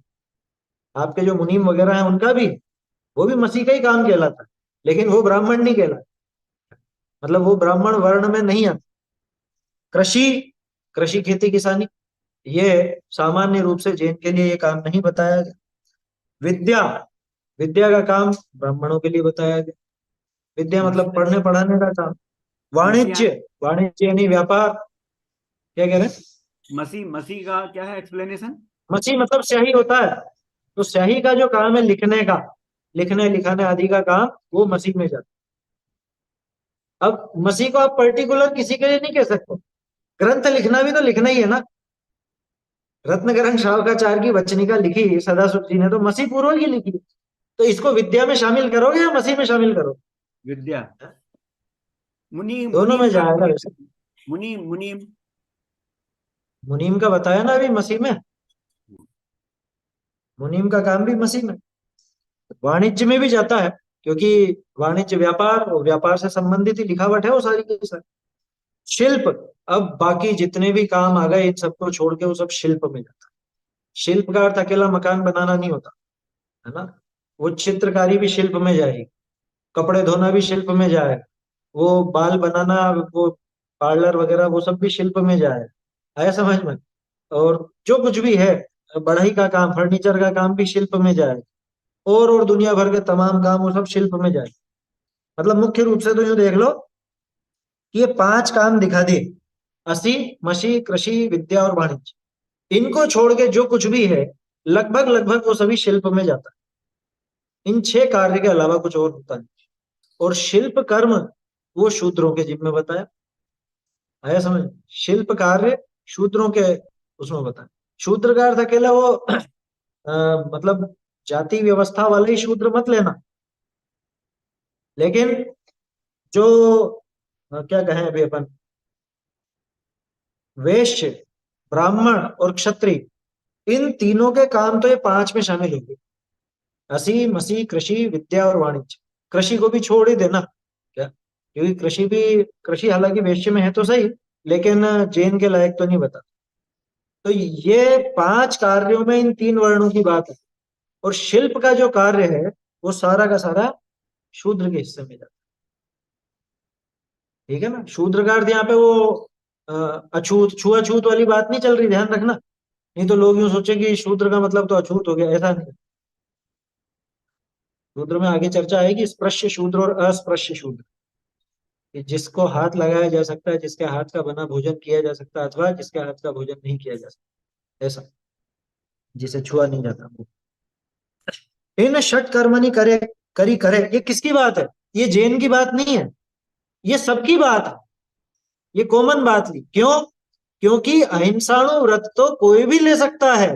आपके जो मुनीम वगैरह हैं उनका भी, वो भी मसी का ही काम कहलाता है, लेकिन वो ब्राह्मण नहीं कहलाता, मतलब वो ब्राह्मण वर्ण में नहीं आता। कृषि, कृषि खेती किसानी, ये सामान्य रूप से जैन के लिए ये काम नहीं बताया गया। विद्या, विद्या का काम ब्राह्मणों के लिए बताया गया। विद्या मतलब पढ़ने पढ़ाने का काम। वाणिज्य, वाणिज्य यानी व्यापार। क्या कह रहे हैं? मसी, मसी का क्या है एक्सप्लेनेशन? मसी मतलब स्याही होता है, तो स्याही का जो काम है लिखने का, लिखने लिखाने आदि का काम, वो मसी में जाता है। अब मसी को आप पर्टिकुलर किसी के लिए नहीं कह सकते। ग्रंथ लिखना भी तो लिखना ही है ना। रत्नकरण शावकाचार्य की वचनिका लिखी सदाशिव जी ने, तो मसी पूर्वक ही लिखी। तो इसको विद्या में शामिल करोगे या मसी में शामिल करोगे? विद्या। मुनीम, दोनों में जाएगा वैसे। मुनीम, मुनीम, मुनीम का बताया ना अभी, मसी में। मुनीम का काम भी मसी में। वाणिज्य में भी जाता है, क्योंकि वाणिज्य व्यापार, और व्यापार से संबंधित ही लिखावट है वो सारी की सारी। शिल्प, अब बाकी जितने भी काम आ गए इन सबको छोड़ के वो सब शिल्प में जाता है। शिल्प का अर्थ अकेला मकान बनाना नहीं होता, है ना, वो चित्रकारी भी शिल्प में जाएगी, कपड़े धोना भी शिल्प में जाएगा, वो बाल बनाना, वो पार्लर वगैरह वो सब भी शिल्प में जाएगा। आया समझ में? और जो कुछ भी है, बढ़ई का काम, फर्नीचर का काम भी शिल्प में जाएगा, और दुनिया भर के तमाम काम वो सब शिल्प में जाएगा। मतलब मुख्य रूप से तो यूं देख लो कि ये 5 काम दिखा दिए, असी मशी कृषि विद्या और वाणिज्य। इनको छोड़ के जो कुछ भी है लगभग लगभग वो सभी शिल्प में जाता है। इन 6 कार्य के अलावा कुछ और होता नहीं। और शिल्प कर्म वो शूद्रों के जिम्मे बताया। आया समझ? शिल्प कार्य शूद्रों के उसमें बताया। शूद्र का अर्थ अकेला वो मतलब जाति व्यवस्था वाले ही शूद्र मत लेना, लेकिन जो क्या कहें अभी अपन, वैश्य, ब्राह्मण और क्षत्रिय, इन तीनों के काम तो ये 5 में शामिल होंगे। असी मसी कृषि विद्या और वाणिज्य। कृषि को भी छोड़ ही देना क्या, क्योंकि कृषि भी, कृषि हालांकि वैश्य में है तो सही, लेकिन जैन के लायक तो नहीं बता। तो ये 5 कार्यों में इन 3 वर्णों की बात है। और शिल्प का जो कार्य है वो सारा का सारा शूद्र के हिस्से में जाता है। ठीक है ना? शूद्र का अर्थ यहाँ पे वो अछूत छुआछूत वाली बात नहीं चल रही, ध्यान रखना, नहीं तो लोग यूं सोचे कि शूद्र का मतलब तो अछूत हो गया, ऐसा नहीं। शूद्र में आगे चर्चा आएगी, स्पृश्य शूद्र और अस्पृश्य शूद्र, कि जिसको हाथ लगाया जा सकता है, जिसके हाथ का बना भोजन किया जा सकता है, अथवा जिसके हाथ का भोजन नहीं किया जा सकता, ऐसा, जिसे छुआ नहीं जाता। इन षट कर्मणि करे करी करे, ये किसकी बात है? ये जैन की बात नहीं है, ये सबकी बात है, ये कॉमन बात ली। क्यों? क्योंकि अहिंसाणु व्रत तो कोई भी ले सकता है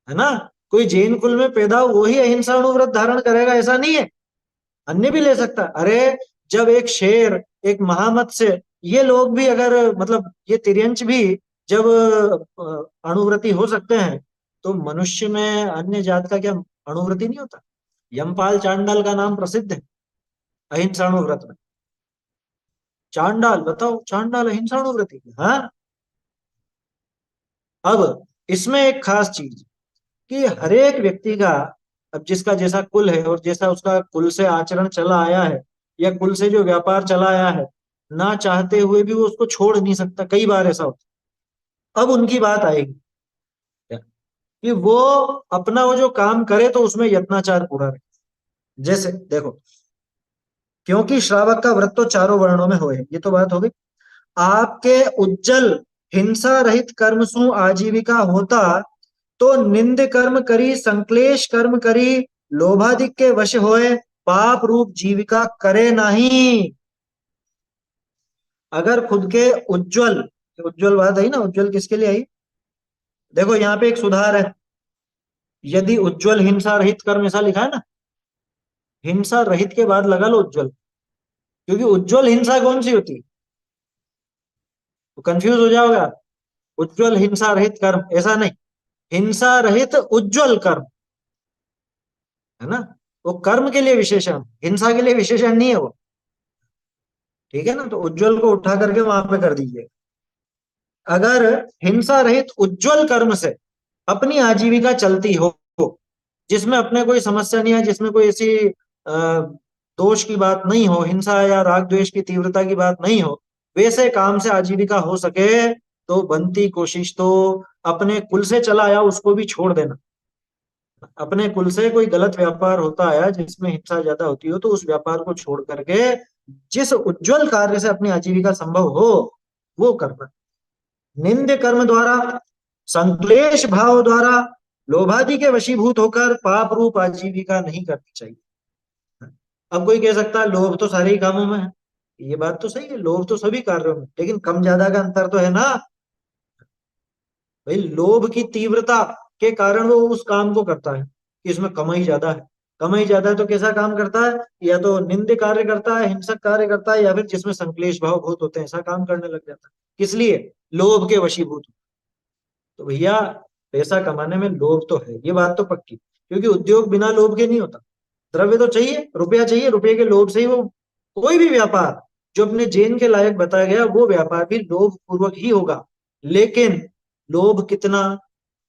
ना। कोई जैन कुल में पैदा हो वो ही अहिंसाणु व्रत धारण करेगा ऐसा नहीं है, अन्य भी ले सकता है। अरे जब एक शेर, एक महामत्स्य, ये लोग भी अगर, मतलब ये तिर्यंच भी जब अणुव्रती हो सकते हैं, तो मनुष्य में अन्य जात का क्या अणुव्रती नहीं होता? यमपाल चांडाल का नाम प्रसिद्ध है अहिंसाणु व्रत में। चांडाल, बताओ, चांडाल अहिंसाणु व्रती, हाँ। अब इसमें एक खास चीज कि हरेक व्यक्ति का अब जिसका जैसा कुल है और जैसा उसका कुल से आचरण चला आया है या कुल से जो व्यापार चला आया है, ना चाहते हुए भी वो उसको छोड़ नहीं सकता। कई बार ऐसा होता है। अब उनकी बात आएगी कि वो अपना वो जो काम करे तो उसमें यत्नाचार पूरा रहे। जैसे देखो, क्योंकि श्रावक का व्रत तो चारों वर्णों में होए, ये तो बात हो गई। आपके उज्जवल हिंसा रहित कर्म सु आजीविका होता, तो निंद कर्म करी, संक्लेश कर्म करी, लोभादिक के वश होए, पाप रूप जीविका करे नहीं। अगर खुद के उज्जवल, उज्जवल बात आई ना, उज्जवल किसके लिए आई? देखो यहाँ पे एक सुधार है। यदि उज्जवल हिंसा रहित कर्म, ऐसा लिखा है ना, हिंसा रहित के बाद लगा लो उज्जवल, क्योंकि उज्जवल हिंसा कौन सी होती है, तो कंफ्यूज हो जाओगे आप। उज्जवल हिंसा रहित कर्म ऐसा नहीं, हिंसा रहित उज्जवल कर्म है ना, वो कर्म के लिए विशेषण, हिंसा के लिए विशेषण नहीं है वो। ठीक है ना, तो उज्जवल को उठा करके वहां पे कर दीजिए। अगर हिंसा रहित उज्जवल कर्म से अपनी आजीविका चलती हो, जिसमें अपने कोई समस्या नहीं है, जिसमें कोई ऐसी दोष की बात नहीं हो, हिंसा या राग द्वेष की तीव्रता की बात नहीं हो, वैसे काम से आजीविका हो सके, तो बनती कोशिश तो अपने कुल से चला आया उसको भी छोड़ देना। अपने कुल से कोई गलत व्यापार होता है जिसमें हिंसा ज्यादा होती हो, तो उस व्यापार को छोड़ करके जिस उज्जवल कार्य से अपनी आजीविका संभव हो वो करना। निंद कर्म द्वारा, संक्लेश भाव द्वारा, लोभादि के वशीभूत होकर पाप रूप आजीविका नहीं करनी चाहिए। अब कोई कह सकता है लोभ तो सारे ही कामों में है, ये बात तो सही है, लोभ तो सभी कार्यों में, लेकिन कम ज्यादा का अंतर तो है ना भाई। लोभ की तीव्रता के कारण वो उस काम को करता है कि इसमें कमाई ज्यादा है। कमाई ज्यादा है तो कैसा काम करता है, या तो निंद कार्य करता है, हिंसक कार्य करता है, या फिर जिसमें संक्लेश भाव बहुत होते हैं ऐसा काम करने लग जाता है। किस लिए? लोभ के वशीभूत। तो भैया पैसा कमाने में लोभ तो है, ये बात तो पक्की, क्योंकि उद्योग बिना लोभ के नहीं होता। द्रव्य तो चाहिए, रुपया चाहिए, रुपये के लोभ से ही वो कोई भी व्यापार जो अपने जेन के लायक बताया गया वो व्यापार भी लोभ पूर्वक ही होगा। लेकिन लोभ कितना,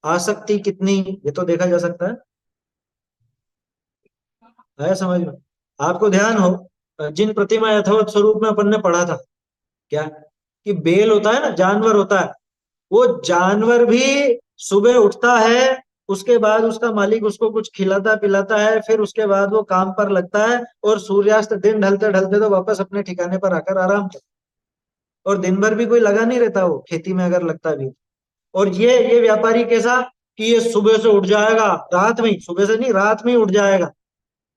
आसक्ति कितनी, ये तो देखा जा सकता है। आया समझ में? आपको ध्यान हो, जिन प्रतिमा यथावत स्वरूप में अपन ने पढ़ा था, क्या कि बेल होता है ना, जानवर होता है, वो जानवर भी सुबह उठता है, उसके बाद उसका मालिक उसको कुछ खिलाता पिलाता है, फिर उसके बाद वो काम पर लगता है, और सूर्यास्त दिन ढलते ढलते तो वापस अपने ठिकाने पर आकर आराम करता है। और दिन भर भी कोई लगा नहीं रहता वो खेती में अगर लगता भी। और ये व्यापारी कैसा, कि ये सुबह से उठ जाएगा, रात में ही, सुबह से नहीं रात में ही उठ जाएगा,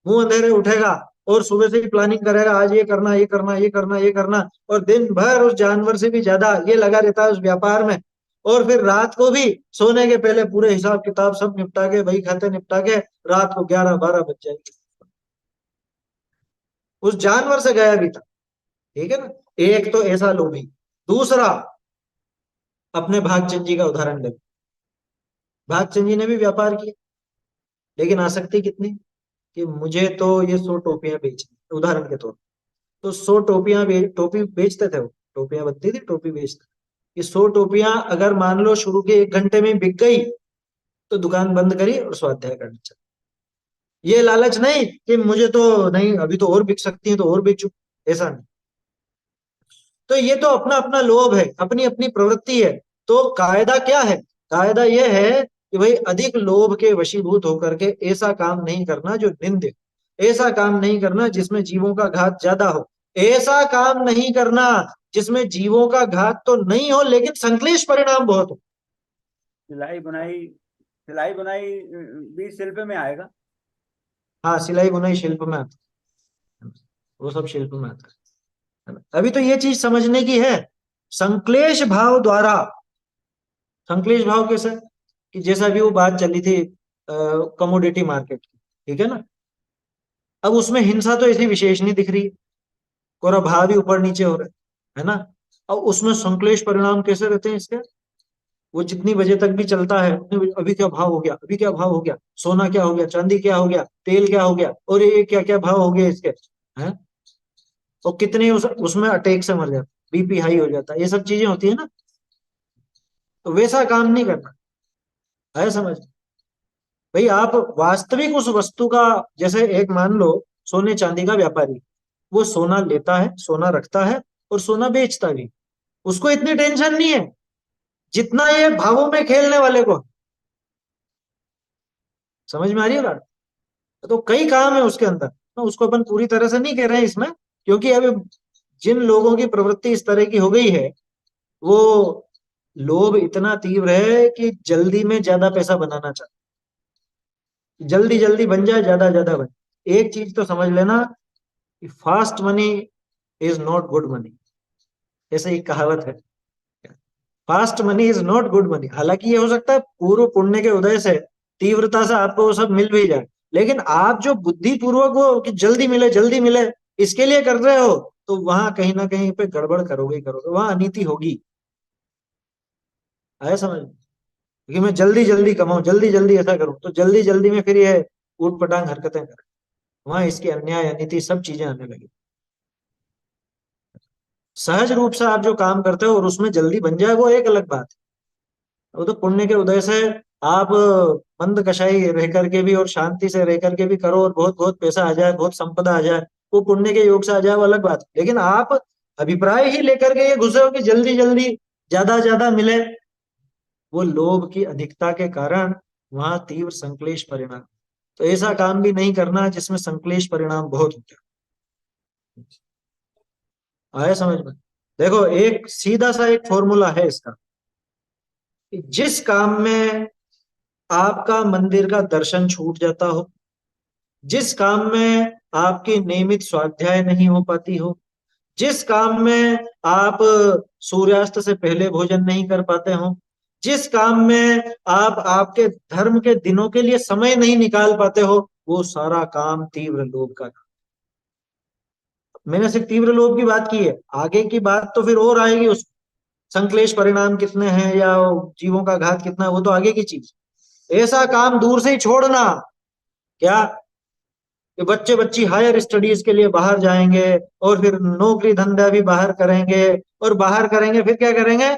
मुंह अंधेरे उठेगा और सुबह से ही प्लानिंग करेगा, आज ये करना ये करना ये करना ये करना, और दिन भर उस जानवर से भी ज्यादा ये लगा रहता है उस व्यापार में। और फिर रात को भी सोने के पहले पूरे हिसाब किताब सब निपटा के, बही खाते निपटा के, रात को 11-12 बज जाएगी। उस जानवर से गया भी था। ठीक है ना, एक तो ऐसा लोभी। दूसरा, अपने भागचंद जी का उदाहरण ले। भागचंद जी ने भी व्यापार किया, लेकिन आसक्ति कितनी, कि मुझे तो ये 100 टोपियां बेचनी, उदाहरण के तौर पर। तो 100 टोपियां टोपी बेचते थे वो, टोपियां बनती थी, टोपी बेचते। ये 100 टोपियां अगर मान लो शुरू के 1 घंटे में बिक गई, तो दुकान बंद करी और स्वाध्याय करने चले। ये लालच नहीं कि मुझे तो नहीं, अभी तो और बिक सकती है तो और बेचू, ऐसा नहीं। तो ये तो अपना अपना लोभ है, अपनी अपनी प्रवृत्ति है। तो कायदा क्या है? कायदा यह है कि भाई अधिक लोभ के वशीभूत होकर के ऐसा काम नहीं करना जो निंद, ऐसा काम नहीं करना जिसमें जीवों का घात ज्यादा हो, ऐसा काम नहीं करना जिसमें जीवों का घात तो नहीं हो लेकिन संक्लेश परिणाम बहुत हो। सिलाई बुनाई, सिलाई बुनाई भी शिल्प में आएगा। हाँ, सिलाई बुनाई शिल्प में आता है, वो सब शिल्प में आता है। अभी तो ये चीज समझने की है। संक्लेश भाव द्वारा, संक्लेश भाव कैसे, कि जैसा भी वो बात चली थी कमोडिटी मार्केट की, ठीक है ना, अब उसमें हिंसा तो ऐसी विशेष नहीं दिख रही, और भाव भी ऊपर नीचे हो रहे है ना। अब उसमें संक्लेश परिणाम कैसे रहते हैं इसके, वो जितनी बजे तक भी चलता है अभी क्या भाव हो गया, अभी क्या भाव हो गया, सोना क्या हो गया, चांदी क्या हो गया, तेल क्या हो गया, और ये क्या क्या भाव हो गया इसके, हैं। और कितने उसमें अटैक से मर जाते, बीपी हाई हो जाता है, ये सब चीजें होती है ना। तो वैसा काम नहीं करना है, समझ। भाई आप वास्तविक उस वस्तु का, जैसे एक मान लो सोने चांदी का व्यापारी, वो सोना लेता है, सोना रखता है और सोना बेचता भी, उसको इतनी टेंशन नहीं है जितना ये भावों में खेलने वाले को। समझ में आ रही है बात? तो कई काम है उसके अंदर, तो उसको अपन पूरी तरह से नहीं कह रहे हैं इसमें, क्योंकि अभी जिन लोगों की प्रवृत्ति इस तरह की हो गई है, वो लोभ इतना तीव्र है कि जल्दी में ज्यादा पैसा बनाना चाहते, जल्दी जल्दी बन जाए, ज्यादा ज्यादा बन। एक चीज तो समझ लेना कि fast money is not good money, ऐसे एक कहावत है, fast money is not good money. हालांकि ये हो सकता है पूर्व पुण्य के उदय से तीव्रता से आपको वो सब मिल भी जाए, लेकिन आप जो बुद्धि पूर्वक वो कि जल्दी मिले इसके लिए कर रहे हो, तो वहां कहीं ना कहीं पे गड़बड़ करोगे ही करोगे, वहां अनीति होगी। आया समझ में? कि मैं जल्दी जल्दी कमाऊं, जल्दी जल्दी ऐसा करूं, तो जल्दी जल्दी में फिर ये ऊट पटांग हरकतें करें, वहां इसकी अन्याय अनीति सब चीजें आने लगी। सहज रूप से आप जो काम करते हो और उसमें जल्दी बन जाए वो एक अलग बात है, वो तो पुण्य के उदय से आप मंद कषाई रह करके भी और शांति से रह करके भी करो और बहुत बहुत पैसा आ जाए, बहुत संपदा आ जाए, वो पुण्य के योग से आ जाए वो अलग बात है। लेकिन आप अभिप्राय ही लेकर के ये घुसे हो कि जल्दी जल्दी ज्यादा ज्यादा मिले, वो लोभ की अधिकता के कारण वहां तीव्र संक्लेश परिणाम। तो ऐसा काम भी नहीं करना जिसमें संक्लेश परिणाम बहुत होते हैं। आया समझ में? देखो एक सीधा सा एक फॉर्मूला है इसका, कि जिस काम में आपका मंदिर का दर्शन छूट जाता हो, जिस काम में आपकी नियमित स्वाध्याय नहीं हो पाती हो, जिस काम में आप सूर्यास्त से पहले भोजन नहीं कर पाते हो, जिस काम में आप आपके धर्म के दिनों के लिए समय नहीं निकाल पाते हो, वो सारा काम तीव्र लोभ का काम। मैंने सिर्फ तीव्र लोभ की बात की है, आगे की बात तो फिर और आएगी, उस संक्लेश परिणाम कितने हैं या जीवों का घात कितना है वो तो आगे की चीज। ऐसा काम दूर से ही छोड़ना, क्या कि बच्चे बच्ची हायर स्टडीज के लिए बाहर जाएंगे और फिर नौकरी धंधा भी बाहर करेंगे, और बाहर करेंगे फिर क्या करेंगे?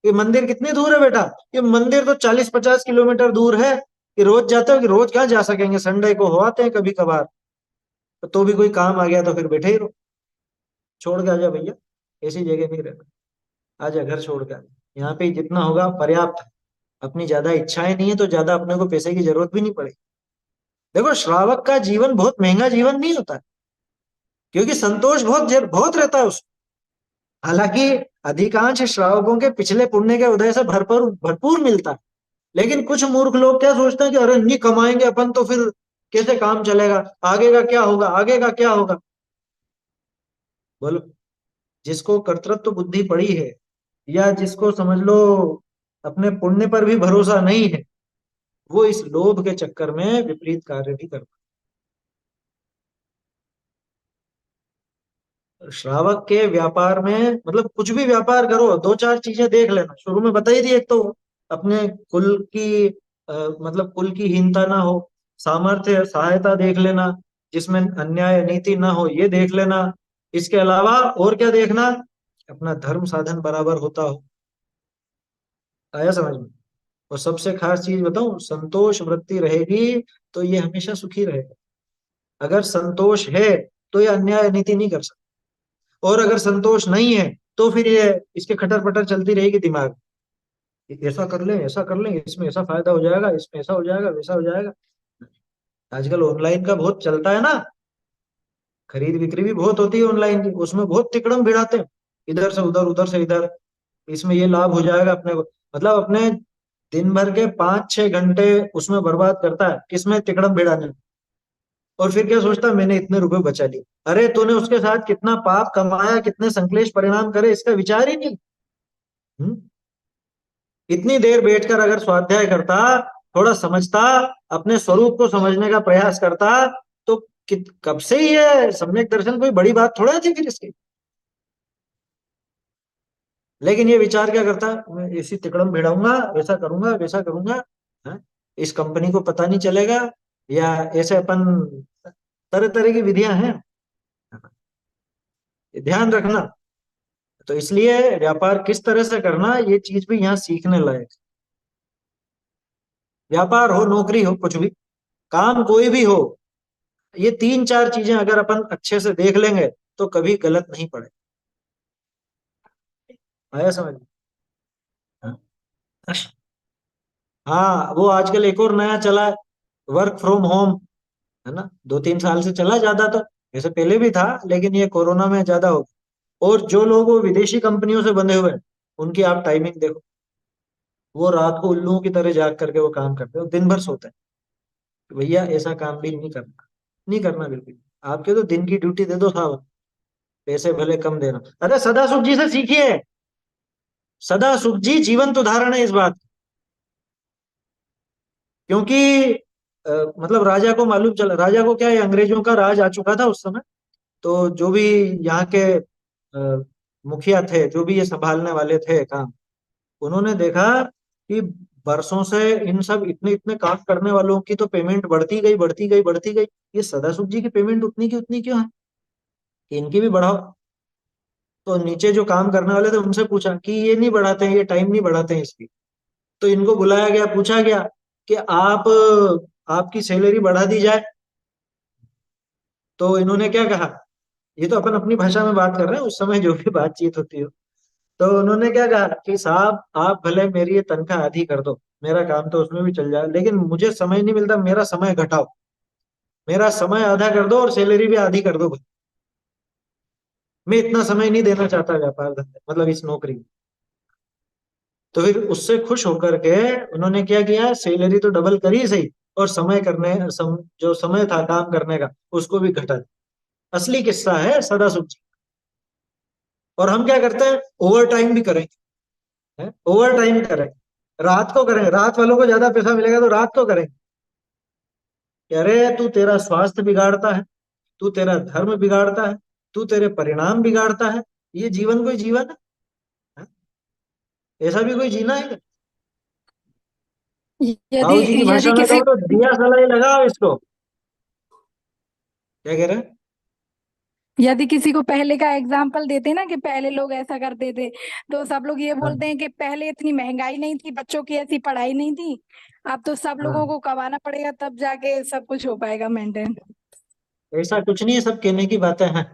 ये मंदिर कितनी दूर है बेटा? ये मंदिर तो 40-50 किलोमीटर दूर है, कि रोज जाते हो? कि रोज कहाँ जा सकेंगे, संडे को हो आते हैं कभी कभार, तो भी कोई काम आ गया तो फिर बैठे ही रहो। छोड़ के आ जा भैया, ऐसी जगह नहीं रहना, आजा घर छोड़ के आ जा। यहाँ पे जितना होगा पर्याप्त है, अपनी ज्यादा इच्छाएं नहीं है तो ज्यादा अपने को पैसे की जरूरत भी नहीं पड़ेगी। देखो श्रावक का जीवन बहुत महंगा जीवन नहीं होता है, क्योंकि संतोष बहुत रहता है उसको। हालांकि अधिकांश श्रावकों के पिछले पुण्य के उदय से भरपूर भरपूर मिलता है, लेकिन कुछ मूर्ख लोग क्या सोचते हैं कि अरे नहीं कमाएंगे अपन तो फिर कैसे काम चलेगा, आगे का क्या होगा, आगे का क्या होगा। बोलो, जिसको कर्तृत्व बुद्धि पड़ी है, या जिसको समझ लो अपने पुण्य पर भी भरोसा नहीं है, वो इस लोभ के चक्कर में विपरीत कार्य भी करता है। श्रावक के व्यापार में मतलब कुछ भी व्यापार करो, दो चार चीजें देख लेना, शुरू में बताई थी, एक तो अपने कुल की मतलब कुल की हीनता ना हो, सामर्थ्य सहायता देख लेना, जिसमें अन्याय नीति ना हो ये देख लेना। इसके अलावा और क्या देखना? अपना धर्म साधन बराबर होता हो। आया समझ में? और सबसे खास चीज बताऊं, संतोष वृत्ति रहेगी तो ये हमेशा सुखी रहेगा। अगर संतोष है तो ये अन्याय नीति नहीं कर सकता, और अगर संतोष नहीं है तो फिर ये इसके खटर पटर चलती रहेगी दिमाग में, ऐसा कर लें, ऐसा कर लें, इसमें ऐसा फायदा हो जाएगा, इसमें ऐसा हो जाएगा, वैसा हो जाएगा। आजकल ऑनलाइन का बहुत चलता है ना, खरीद बिक्री भी बहुत होती है ऑनलाइन की, उसमें बहुत तिकड़म भिड़ाते हैं, इधर से उधर, उधर से इधर, इसमें ये लाभ हो जाएगा अपने को। मतलब अपने दिन भर के 5-6 घंटे उसमें बर्बाद करता है, किसमें? तिकड़म भिड़ाने में। और फिर क्या सोचता है मैंने इतने रुपए बचा लिए? अरे तूने उसके साथ कितना पाप कमाया, कितने संकलेश परिणाम करे, इसका विचार ही नहीं। हम्म? इतनी देर बैठकर अगर स्वाध्याय करता, थोड़ा समझता, अपने स्वरूप को समझने का प्रयास करता, तो कब से ही है सम्यक दर्शन कोई बड़ी बात थोड़ा थी फिर इसकी। लेकिन ये विचार क्या करता, मैं इसी तिकड़म भिड़ाऊंगा, वैसा करूंगा, वैसा करूंगा, हाँ? इस कंपनी को पता नहीं चलेगा, या ऐसे अपन तरह तरह की विधियां हैं, ध्यान रखना। तो इसलिए व्यापार किस तरह से करना, ये चीज भी यहाँ सीखने लायक। व्यापार हो, नौकरी हो, कुछ भी काम कोई भी हो, ये तीन चार चीजें अगर अपन अच्छे से देख लेंगे तो कभी गलत नहीं पड़े। आया समझ में? हाँ। हाँ, वो आजकल एक और नया चला है, वर्क फ्रॉम होम, है ना, 2-3 साल से चला ज्यादा तो, वैसे पहले भी था लेकिन ये कोरोना में ज्यादा हो गया। और जो लोग वो विदेशी कंपनियों से बंधे हुए हैं, उनकी आप टाइमिंग देखो, वो रात को उल्लुओं की तरह जाग करके वो काम करते हैं, वो दिन भर सोते हैं। तो भैया ऐसा काम भी नहीं करना, नहीं करना बिल्कुल। आपके तो दिन की ड्यूटी दे दो साहब, पैसे भले कम देना। अरे सदा सुख जी से सीखिए, सदा सुख जी जीवंत उदाहरण है इस बात की। क्योंकि मतलब राजा को मालूम चला, राजा को क्या है, अंग्रेजों का राज आ चुका था उस समय। तो जो भी यहाँ के मुखिया थे, जो भी ये संभालने वाले थे काम, उन्होंने देखा कि बरसों से इन सब इतने इतने काम करने वालों की तो पेमेंट बढ़ती गई, बढ़ती गई, बढ़ती गई, ये सदासुख जी की पेमेंट उतनी की उतनी क्यों है, कि इनकी भी बढ़ाओ। तो नीचे जो काम करने वाले थे उनसे पूछा कि ये नहीं बढ़ाते हैं, ये टाइम नहीं बढ़ाते हैं इसकी। तो इनको बुलाया गया, पूछा गया कि आप, आपकी सैलरी बढ़ा दी जाए। तो इन्होंने क्या कहा, ये तो अपन अपनी भाषा में बात कर रहे हैं, उस समय जो भी बातचीत होती हो। तो उन्होंने क्या कहा कि साहब आप भले मेरी ये तनख्वाह आधी कर दो, मेरा काम तो उसमें भी चल जाए, लेकिन मुझे समय नहीं मिलता, मेरा समय घटाओ, मेरा समय आधा कर दो और सैलरी भी आधी कर दो भाई। मैं इतना समय नहीं देना चाहता व्यापार धंधे, मतलब इस नौकरी में। तो फिर उससे खुश होकर के उन्होंने क्या किया, सैलरी तो डबल करी सही, और समय करने जो समय था काम करने का उसको भी घटा दिया। असली किस्सा है सदा सुख जी। और हम क्या करते हैं, ओवर टाइम भी करेंगे, ओवर टाइम करेंगे, रात को करेंगे, रात वालों को ज्यादा पैसा मिलेगा तो रात को करेंगे। कि अरे तू तेरा स्वास्थ्य बिगाड़ता है, तू तेरा धर्म बिगाड़ता है, तू तेरे परिणाम बिगाड़ता है, ये जीवन कोई जीवन है? हाँ? ऐसा भी कोई जीना है क्या? यदि ताऊ जी की यदि भाषा में किसी कहूँ तो दिया सलाई लगाओ इसको। क्या कह रहे हैं? यदि किसी को पहले का एग्जाम्पल देते ना कि पहले लोग ऐसा करते थे, तो सब लोग ये हाँ, बोलते हैं कि पहले इतनी महंगाई नहीं थी, बच्चों की ऐसी पढ़ाई नहीं थी। अब तो सब लोगों हाँ, को कमाना पड़ेगा तब जाके सब कुछ हो पाएगा मेंटेन। ऐसा कुछ नहीं है, सब कहने की बातें हैं।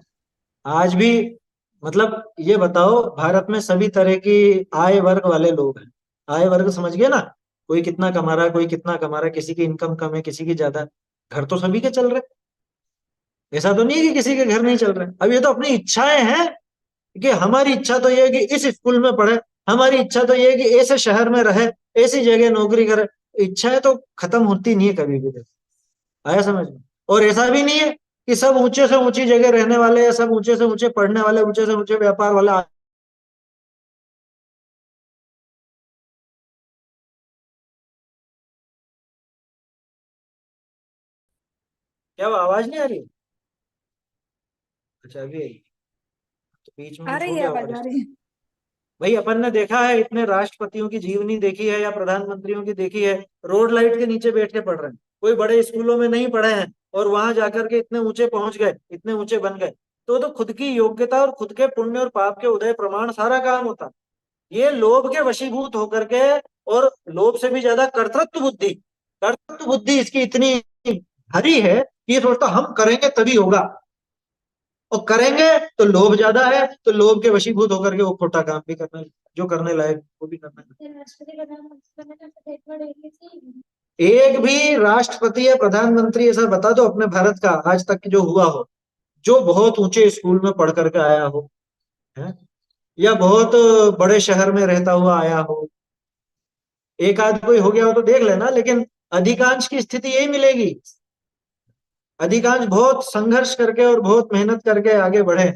आज भी, मतलब ये बताओ, भारत में सभी तरह की आय वर्ग वाले लोग हैं। आय वर्ग समझ गए ना, कोई कितना कमा रहा है, कोई कितना कमा रहा है, किसी की इनकम कम है, किसी की ज्यादा। घर तो सभी के चल रहे, ऐसा तो नहीं है कि किसी के घर नहीं चल रहे। अब ये तो अपनी इच्छाएं हैं, कि हमारी इच्छा तो ये है कि इस स्कूल में पढ़े, हमारी इच्छा तो ये है कि ऐसे शहर में रहे, ऐसी जगह नौकरी करे। इच्छाएं तो खत्म होती नहीं है कभी भी। आया समझ में? और ऐसा भी नहीं है कि सब ऊंचे से ऊंची जगह रहने वाले, या सब ऊंचे से ऊंचे पढ़ने वाले, ऊंचे से ऊंचे व्यापार वाला। क्या वो आवाज नहीं आ रही? अच्छा अभी आई। तो बीच में आ कुछ रही हो है गया होगा आवाज, आ रही डिस्टर्ब। है। भाई अपन ने देखा है, इतने राष्ट्रपतियों की जीवनी देखी है या प्रधानमंत्रियों की देखी है, रोड लाइट के नीचे बैठ के पढ़ रहे हैं, कोई बड़े स्कूलों में नहीं पढ़े हैं, और वहां जाकर के इतने ऊंचे पहुंच गए, इतने ऊंचे बन गए। तो खुद की योग्यता और खुद के पुण्य और पाप के उदय प्रमाण सारा काम होता। ये लोभ के वशीभूत होकर के, और लोभ से भी ज्यादा कर्तृत्व बुद्धि इसकी इतनी हरी है कि ये सोचता हम करेंगे तभी होगा, और करेंगे तो लोभ ज्यादा है, तो लोभ के वशीभूत होकर के वो खोटा काम भी करना, जो करने लायक वो भी करना है। एक भी राष्ट्रपति या प्रधानमंत्री ऐसा बता दो अपने भारत का आज तक जो हुआ हो, जो बहुत ऊंचे स्कूल में पढ़ करके आया हो, है, या बहुत बड़े शहर में रहता हुआ आया हो। एक आध कोई हो गया हो तो देख लेना, लेकिन अधिकांश की स्थिति यही मिलेगी। अधिकांश बहुत संघर्ष करके और बहुत मेहनत करके आगे बढ़े।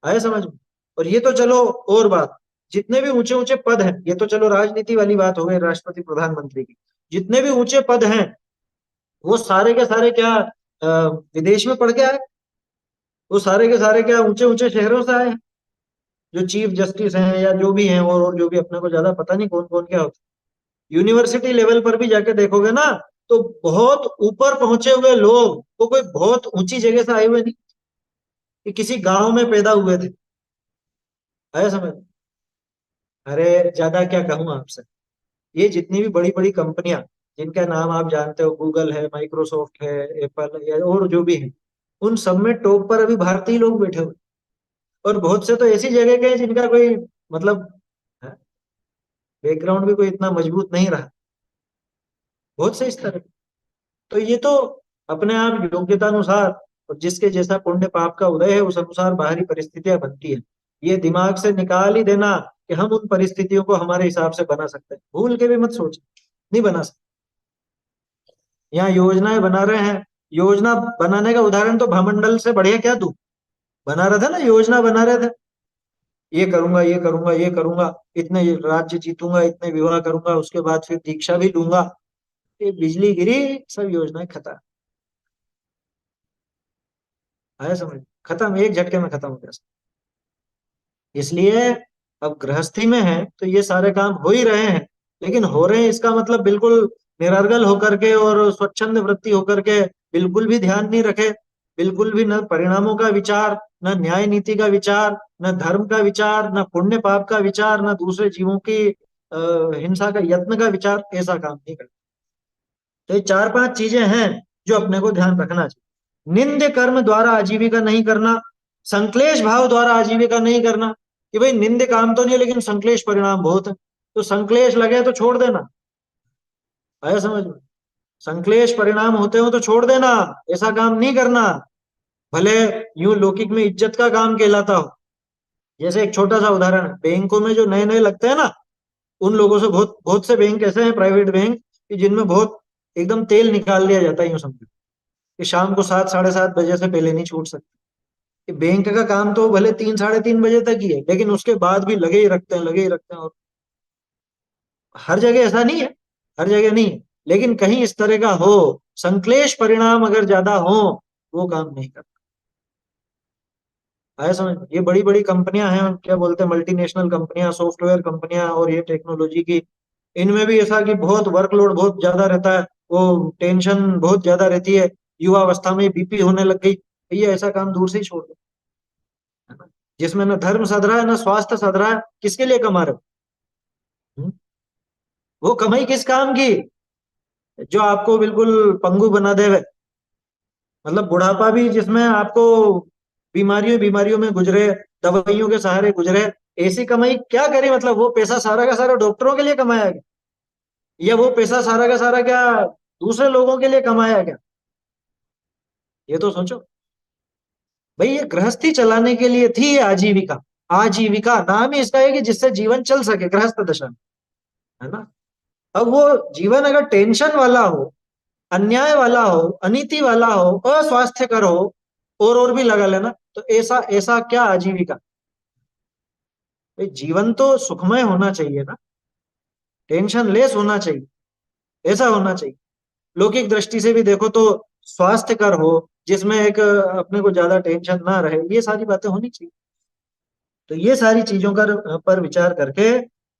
आए समझ में? और ये तो चलो और बात, जितने भी ऊंचे ऊंचे पद हैं, ये तो चलो राजनीति वाली बात हो गई, राष्ट्रपति प्रधानमंत्री की। जितने भी ऊंचे पद हैं, वो सारे के सारे क्या विदेश में पढ़ के आए? वो सारे के सारे क्या ऊंचे ऊंचे शहरों से आए हैं? जो चीफ जस्टिस हैं या जो भी हैं, और जो भी, अपने को ज्यादा पता नहीं कौन कौन क्या होता है। यूनिवर्सिटी लेवल पर भी जाके देखोगे ना, तो बहुत ऊपर पहुंचे हुए लोग, वो कोई बहुत ऊंची जगह से आए हुए नहीं, कि किसी गांव में पैदा हुए थे। आया समझ? अरे ज्यादा क्या कहूं आपसे, ये जितनी भी बड़ी बड़ी कंपनियां जिनका नाम आप जानते हो, गूगल है, माइक्रोसॉफ्ट है, एप्पल है, और जो भी है, उन सब में टॉप पर अभी भारतीय लोग बैठे हुए। और बहुत से तो ऐसी जगह के हैं जिनका कोई मतलब बैकग्राउंड भी कोई इतना मजबूत नहीं रहा, बहुत से इस तरह। तो ये तो अपने आप योग्यता अनुसार और जिसके जैसा पुण्य पाप का उदय है उस अनुसार बाहरी परिस्थितियां बनती है। ये दिमाग से निकाल ही देना कि हम उन परिस्थितियों को हमारे हिसाब से बना सकते हैं, भूल के भी मत सोच, नहीं बना सकते। यहाँ योजनाएं बना रहे हैं, योजना बनाने का उदाहरण तो भामंडल से बढ़िया क्या दूं। बना रहा था ना, योजना बना रहे थे, ये करूंगा ये करूंगा ये करूंगा, इतने राज्य जीतूंगा, इतने विवाह करूंगा, उसके बाद फिर दीक्षा भी लूंगा। ये बिजली गिरी, सब योजनाएं खत्म। आया समझ, खत्म, एक झटके में खत्म हो गया। इसलिए अब गृहस्थी में है तो ये सारे काम हो ही रहे हैं, लेकिन हो रहे हैं इसका मतलब बिल्कुल निरर्गल होकर के और स्वच्छंद वृत्ति होकर के बिल्कुल भी ध्यान नहीं रखे, बिल्कुल भी न परिणामों का विचार, न न्याय नीति का विचार, न धर्म का विचार, न पुण्य पाप का विचार, न दूसरे जीवों की हिंसा का यत्न का विचार, ऐसा काम नहीं करते। तो ये चार पांच चीजें हैं जो अपने को ध्यान रखना चाहिए। निंद कर्म द्वारा आजीविका नहीं करना, संक्लेश भाव द्वारा आजीविका नहीं करना, कि भाई निंद काम तो नहीं है लेकिन संक्लेश परिणाम बहुत है, तो संक्लेश लगे तो छोड़ देना। आया समझ में, संक्लेश परिणाम होते हो तो छोड़ देना, ऐसा काम नहीं करना, भले यूं लौकिक में इज्जत का काम कहलाता हो। जैसे एक छोटा सा उदाहरण, बैंकों में जो नए नए लगते हैं ना, उन लोगों से बहुत बहुत से बैंक ऐसे हैं, प्राइवेट बैंक, कि जिनमें बहुत एकदम तेल निकाल दिया जाता है, यूं समझो कि शाम को 7 साढ़े 7 बजे से पहले नहीं छूट सकते। कि बैंक का काम तो भले 3 साढ़े 3 बजे तक ही है, लेकिन उसके बाद भी लगे ही रखते हैं, लगे ही रखते हैं। और हर जगह ऐसा नहीं है, हर जगह नहीं है, लेकिन कहीं इस तरह का हो, संक्लेश परिणाम अगर ज्यादा हो, वो काम नहीं करता। आया समझ, ये बड़ी बड़ी कंपनियां हैं, क्या बोलते हैं, मल्टीनेशनल कंपनियां, सॉफ्टवेयर कंपनियां और ये टेक्नोलॉजी की, इनमें भी ऐसा कि बहुत वर्कलोड बहुत ज्यादा रहता है, वो टेंशन बहुत ज्यादा रहती है, युवा अवस्था में बीपी होने लग गई, ये ऐसा काम दूर से ही छोड़ दो, है ना? जिसमें न धर्म सध रहा है न स्वास्थ्य सध रहा है, किसके लिए कमा रहे हो? हम्म? वो कमाई किस काम की जो आपको बिल्कुल पंगु बना देवे, मतलब बुढ़ापा भी जिसमें आपको बीमारियों बीमारियों में गुजरे, दवाइयों के सहारे गुजरे, ऐसी कमाई क्या करी? मतलब वो पैसा सारा का सारा डॉक्टरों के लिए कमाया गया, या वो पैसा सारा का सारा क्या दूसरे लोगों के लिए कमाया गया? ये तो सोचो भाई, ये गृहस्थी चलाने के लिए थी ये आजीविका। आजीविका नाम ही इसका है कि जिससे जीवन चल सके गृहस्थ दशा में, है ना? अब वो जीवन अगर टेंशन वाला हो, अन्याय वाला हो, अनीति वाला हो, अस्वास्थ्यकर हो, और भी लगा लेना, तो ऐसा ऐसा क्या आजीविका? भाई जीवन तो सुखमय होना चाहिए ना, टेंशन लेस होना चाहिए, ऐसा होना चाहिए। लौकिक दृष्टि से भी देखो तो स्वास्थ्य कर हो, जिसमें एक अपने को ज्यादा टेंशन ना रहे, ये सारी बातें होनी चाहिए। तो ये सारी चीजों पर विचार करके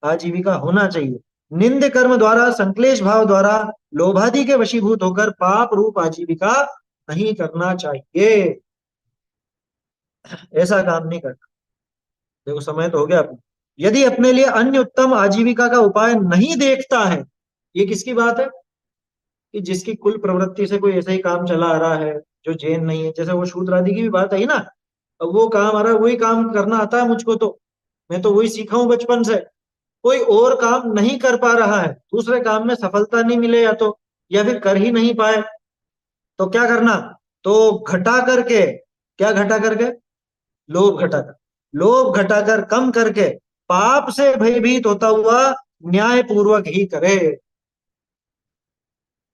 आजीविका होना चाहिए। निंद कर्म द्वारा, संक्लेश भाव द्वारा, लोभादि के वशीभूत होकर पाप रूप आजीविका नहीं करना चाहिए, ऐसा काम नहीं करना। देखो समय तो हो गया अपना। यदि अपने लिए अन्य उत्तम आजीविका का उपाय नहीं देखता है, ये किसकी बात है? कि जिसकी कुल प्रवृत्ति से कोई ऐसा ही काम चला आ रहा है जो जैन नहीं है, जैसे वो शूद्र आदि की भी बात आई ना। अब वो काम आ रहा है, वही काम करना आता है मुझको, तो मैं तो वही सीखा हूं बचपन से, कोई और काम नहीं कर पा रहा है, दूसरे काम में सफलता नहीं मिले, या फिर कर ही नहीं पाए, तो क्या करना? तो घटा करके, क्या घटा करके? लोभ घटाकर, लोभ घटाकर कम करके पाप से भयभीत होता हुआ न्याय पूर्वक ही करे।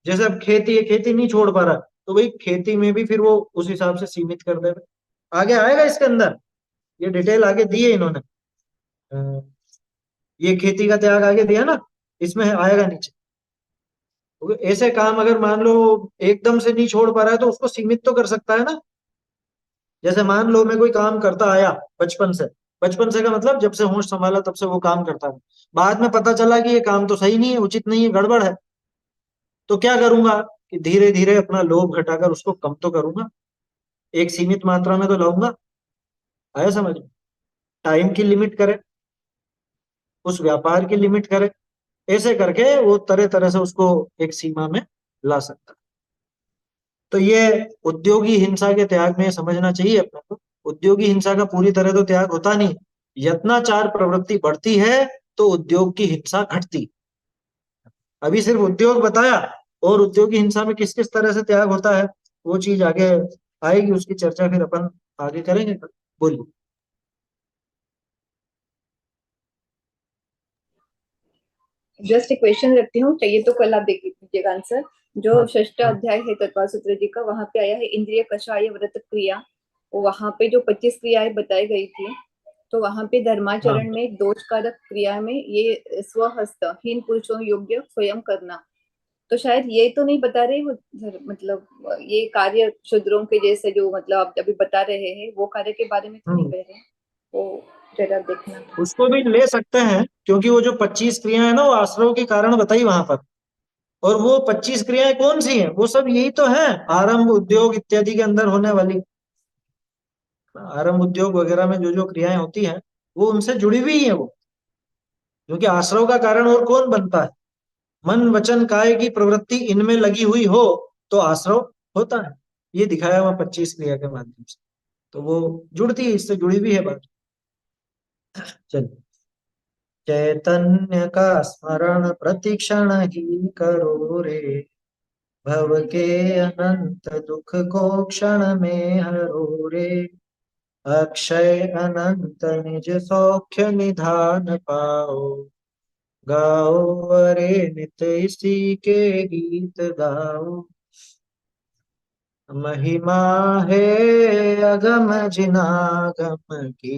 जैसे अब खेती है, खेती नहीं छोड़ पा रहा, तो भाई खेती में भी फिर वो उस हिसाब से सीमित कर दे। आगे आएगा इसके अंदर, ये डिटेल आगे दी है इन्होंने, ये खेती का त्याग आगे दिया ना, इसमें आएगा नीचे। तो ऐसे काम अगर मान लो एकदम से नहीं छोड़ पा रहा है तो उसको सीमित तो कर सकता है ना। जैसे मान लो मैं कोई काम करता आया बचपन से, बचपन से का मतलब जब से होश संभाला तब से वो काम करता है, बाद में पता चला कि ये काम तो सही नहीं है, उचित नहीं है, गड़बड़ है, तो क्या करूंगा कि धीरे धीरे अपना लोभ घटाकर उसको कम तो करूंगा, एक सीमित मात्रा में तो लाऊंगा। आया समझ में? टाइम की लिमिट करे, उस व्यापार की लिमिट करे, ऐसे करके वो तरह तरह से उसको एक सीमा में ला सकता है। तो ये उद्योगी हिंसा के त्याग में समझना चाहिए अपने को। उद्योगी हिंसा का पूरी तरह तो त्याग होता नहीं, यत्नाचार प्रवृत्ति बढ़ती है तो उद्योग की हिंसा घटती। अभी सिर्फ उद्योग बताया, और उद्योगी हिंसा में किस किस तरह से त्याग होता है वो चीज आगे आएगी, उसकी चर्चा फिर अपन आगे करेंगे। बोलिए। जस्ट एक क्वेश्चन रखती हूँ, चाहिए तो कल आप देख लीजिएगा आंसर। जो हाँ षष्ठ हाँ अध्याय है तत्वासूत्र जी का, वहां पे आया है इंद्रिय कषाय व्रत क्रिया। वहां पे जो 25 क्रियाएं बताई गई थी, तो वहां पे हाँ। धर्माचरण में दोषकारक क्रिया में ये स्वहस्त हीन पुरुषों योग्य स्वयं करना, तो शायद ये तो नहीं बता रहे वो मतलब ये कार्य शूद्रों के जैसे जो मतलब आप अभी बता रहे हैं वो कार्य के बारे में तो नहीं हम्म, कह रहे, वो जरा देखना था। उसको भी ले सकते हैं, क्योंकि वो जो 25 क्रियाएं हैं ना वो आश्रव के कारण बताई वहां पर। और वो 25 क्रियाएं कौन सी हैं? वो सब यही तो है, आरंभ उद्योग इत्यादि के अंदर होने वाली। आरंभ उद्योग वगैरह में जो जो क्रियाएं होती हैं वो उनसे जुड़ी हुई है वो, क्योंकि आश्रव का कारण और कौन बनता है? मन वचन काय की प्रवृत्ति इनमें लगी हुई हो तो आश्रव होता है। ये दिखाया हुआ 25 क्रिया के माध्यम से, तो वो जुड़ती है, इससे जुड़ी हुई है बात। चलिए। चैतन्य का स्मरण प्रतिक्षण ही करो रे, भव के अनंत दुख को क्षण में हरो रे, अक्षय अनंत निज सौख्य निधान पाओ, गाओ अरे नित इसी के गीत गाओ, महिमा है अगम जिनागम की,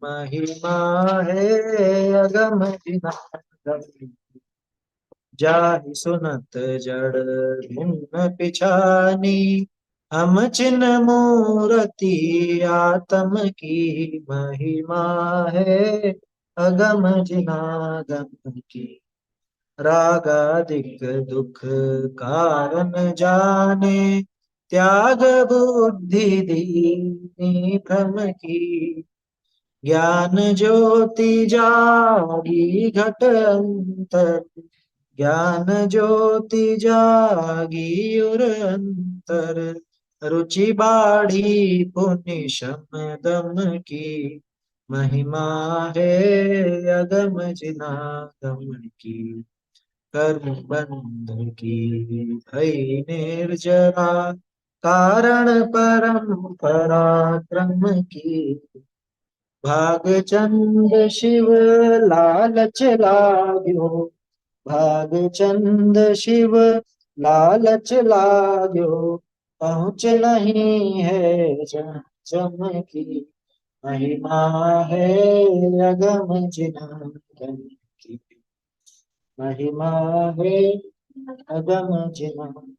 महिमा है अगम जिनागम की, जाहि सुनत जड़ धुन पिछानी, हम चिन मूरति आत्म की, महिमा है अगम जिनागम की, रागादिक दुख कारण जाने, त्याग बुद्धि दीनी भ्रम की, ज्ञान ज्योति जागी घट अंतर, ज्ञान ज्योति जागी उर अंतर, रुचि बाढ़ी पुनि शम दम की, महिमा है अगम जिनागम की, कर्म बंध की भई निर्जरा, कारण परम पराक्रम की, भागचंद शिव लालच लाग्यो, भागचंद शिव लालच लाग्यो, पहुँच नहीं है जम जम की, महिमा है अगम जिनागम की, महिमा है अगम जिनागम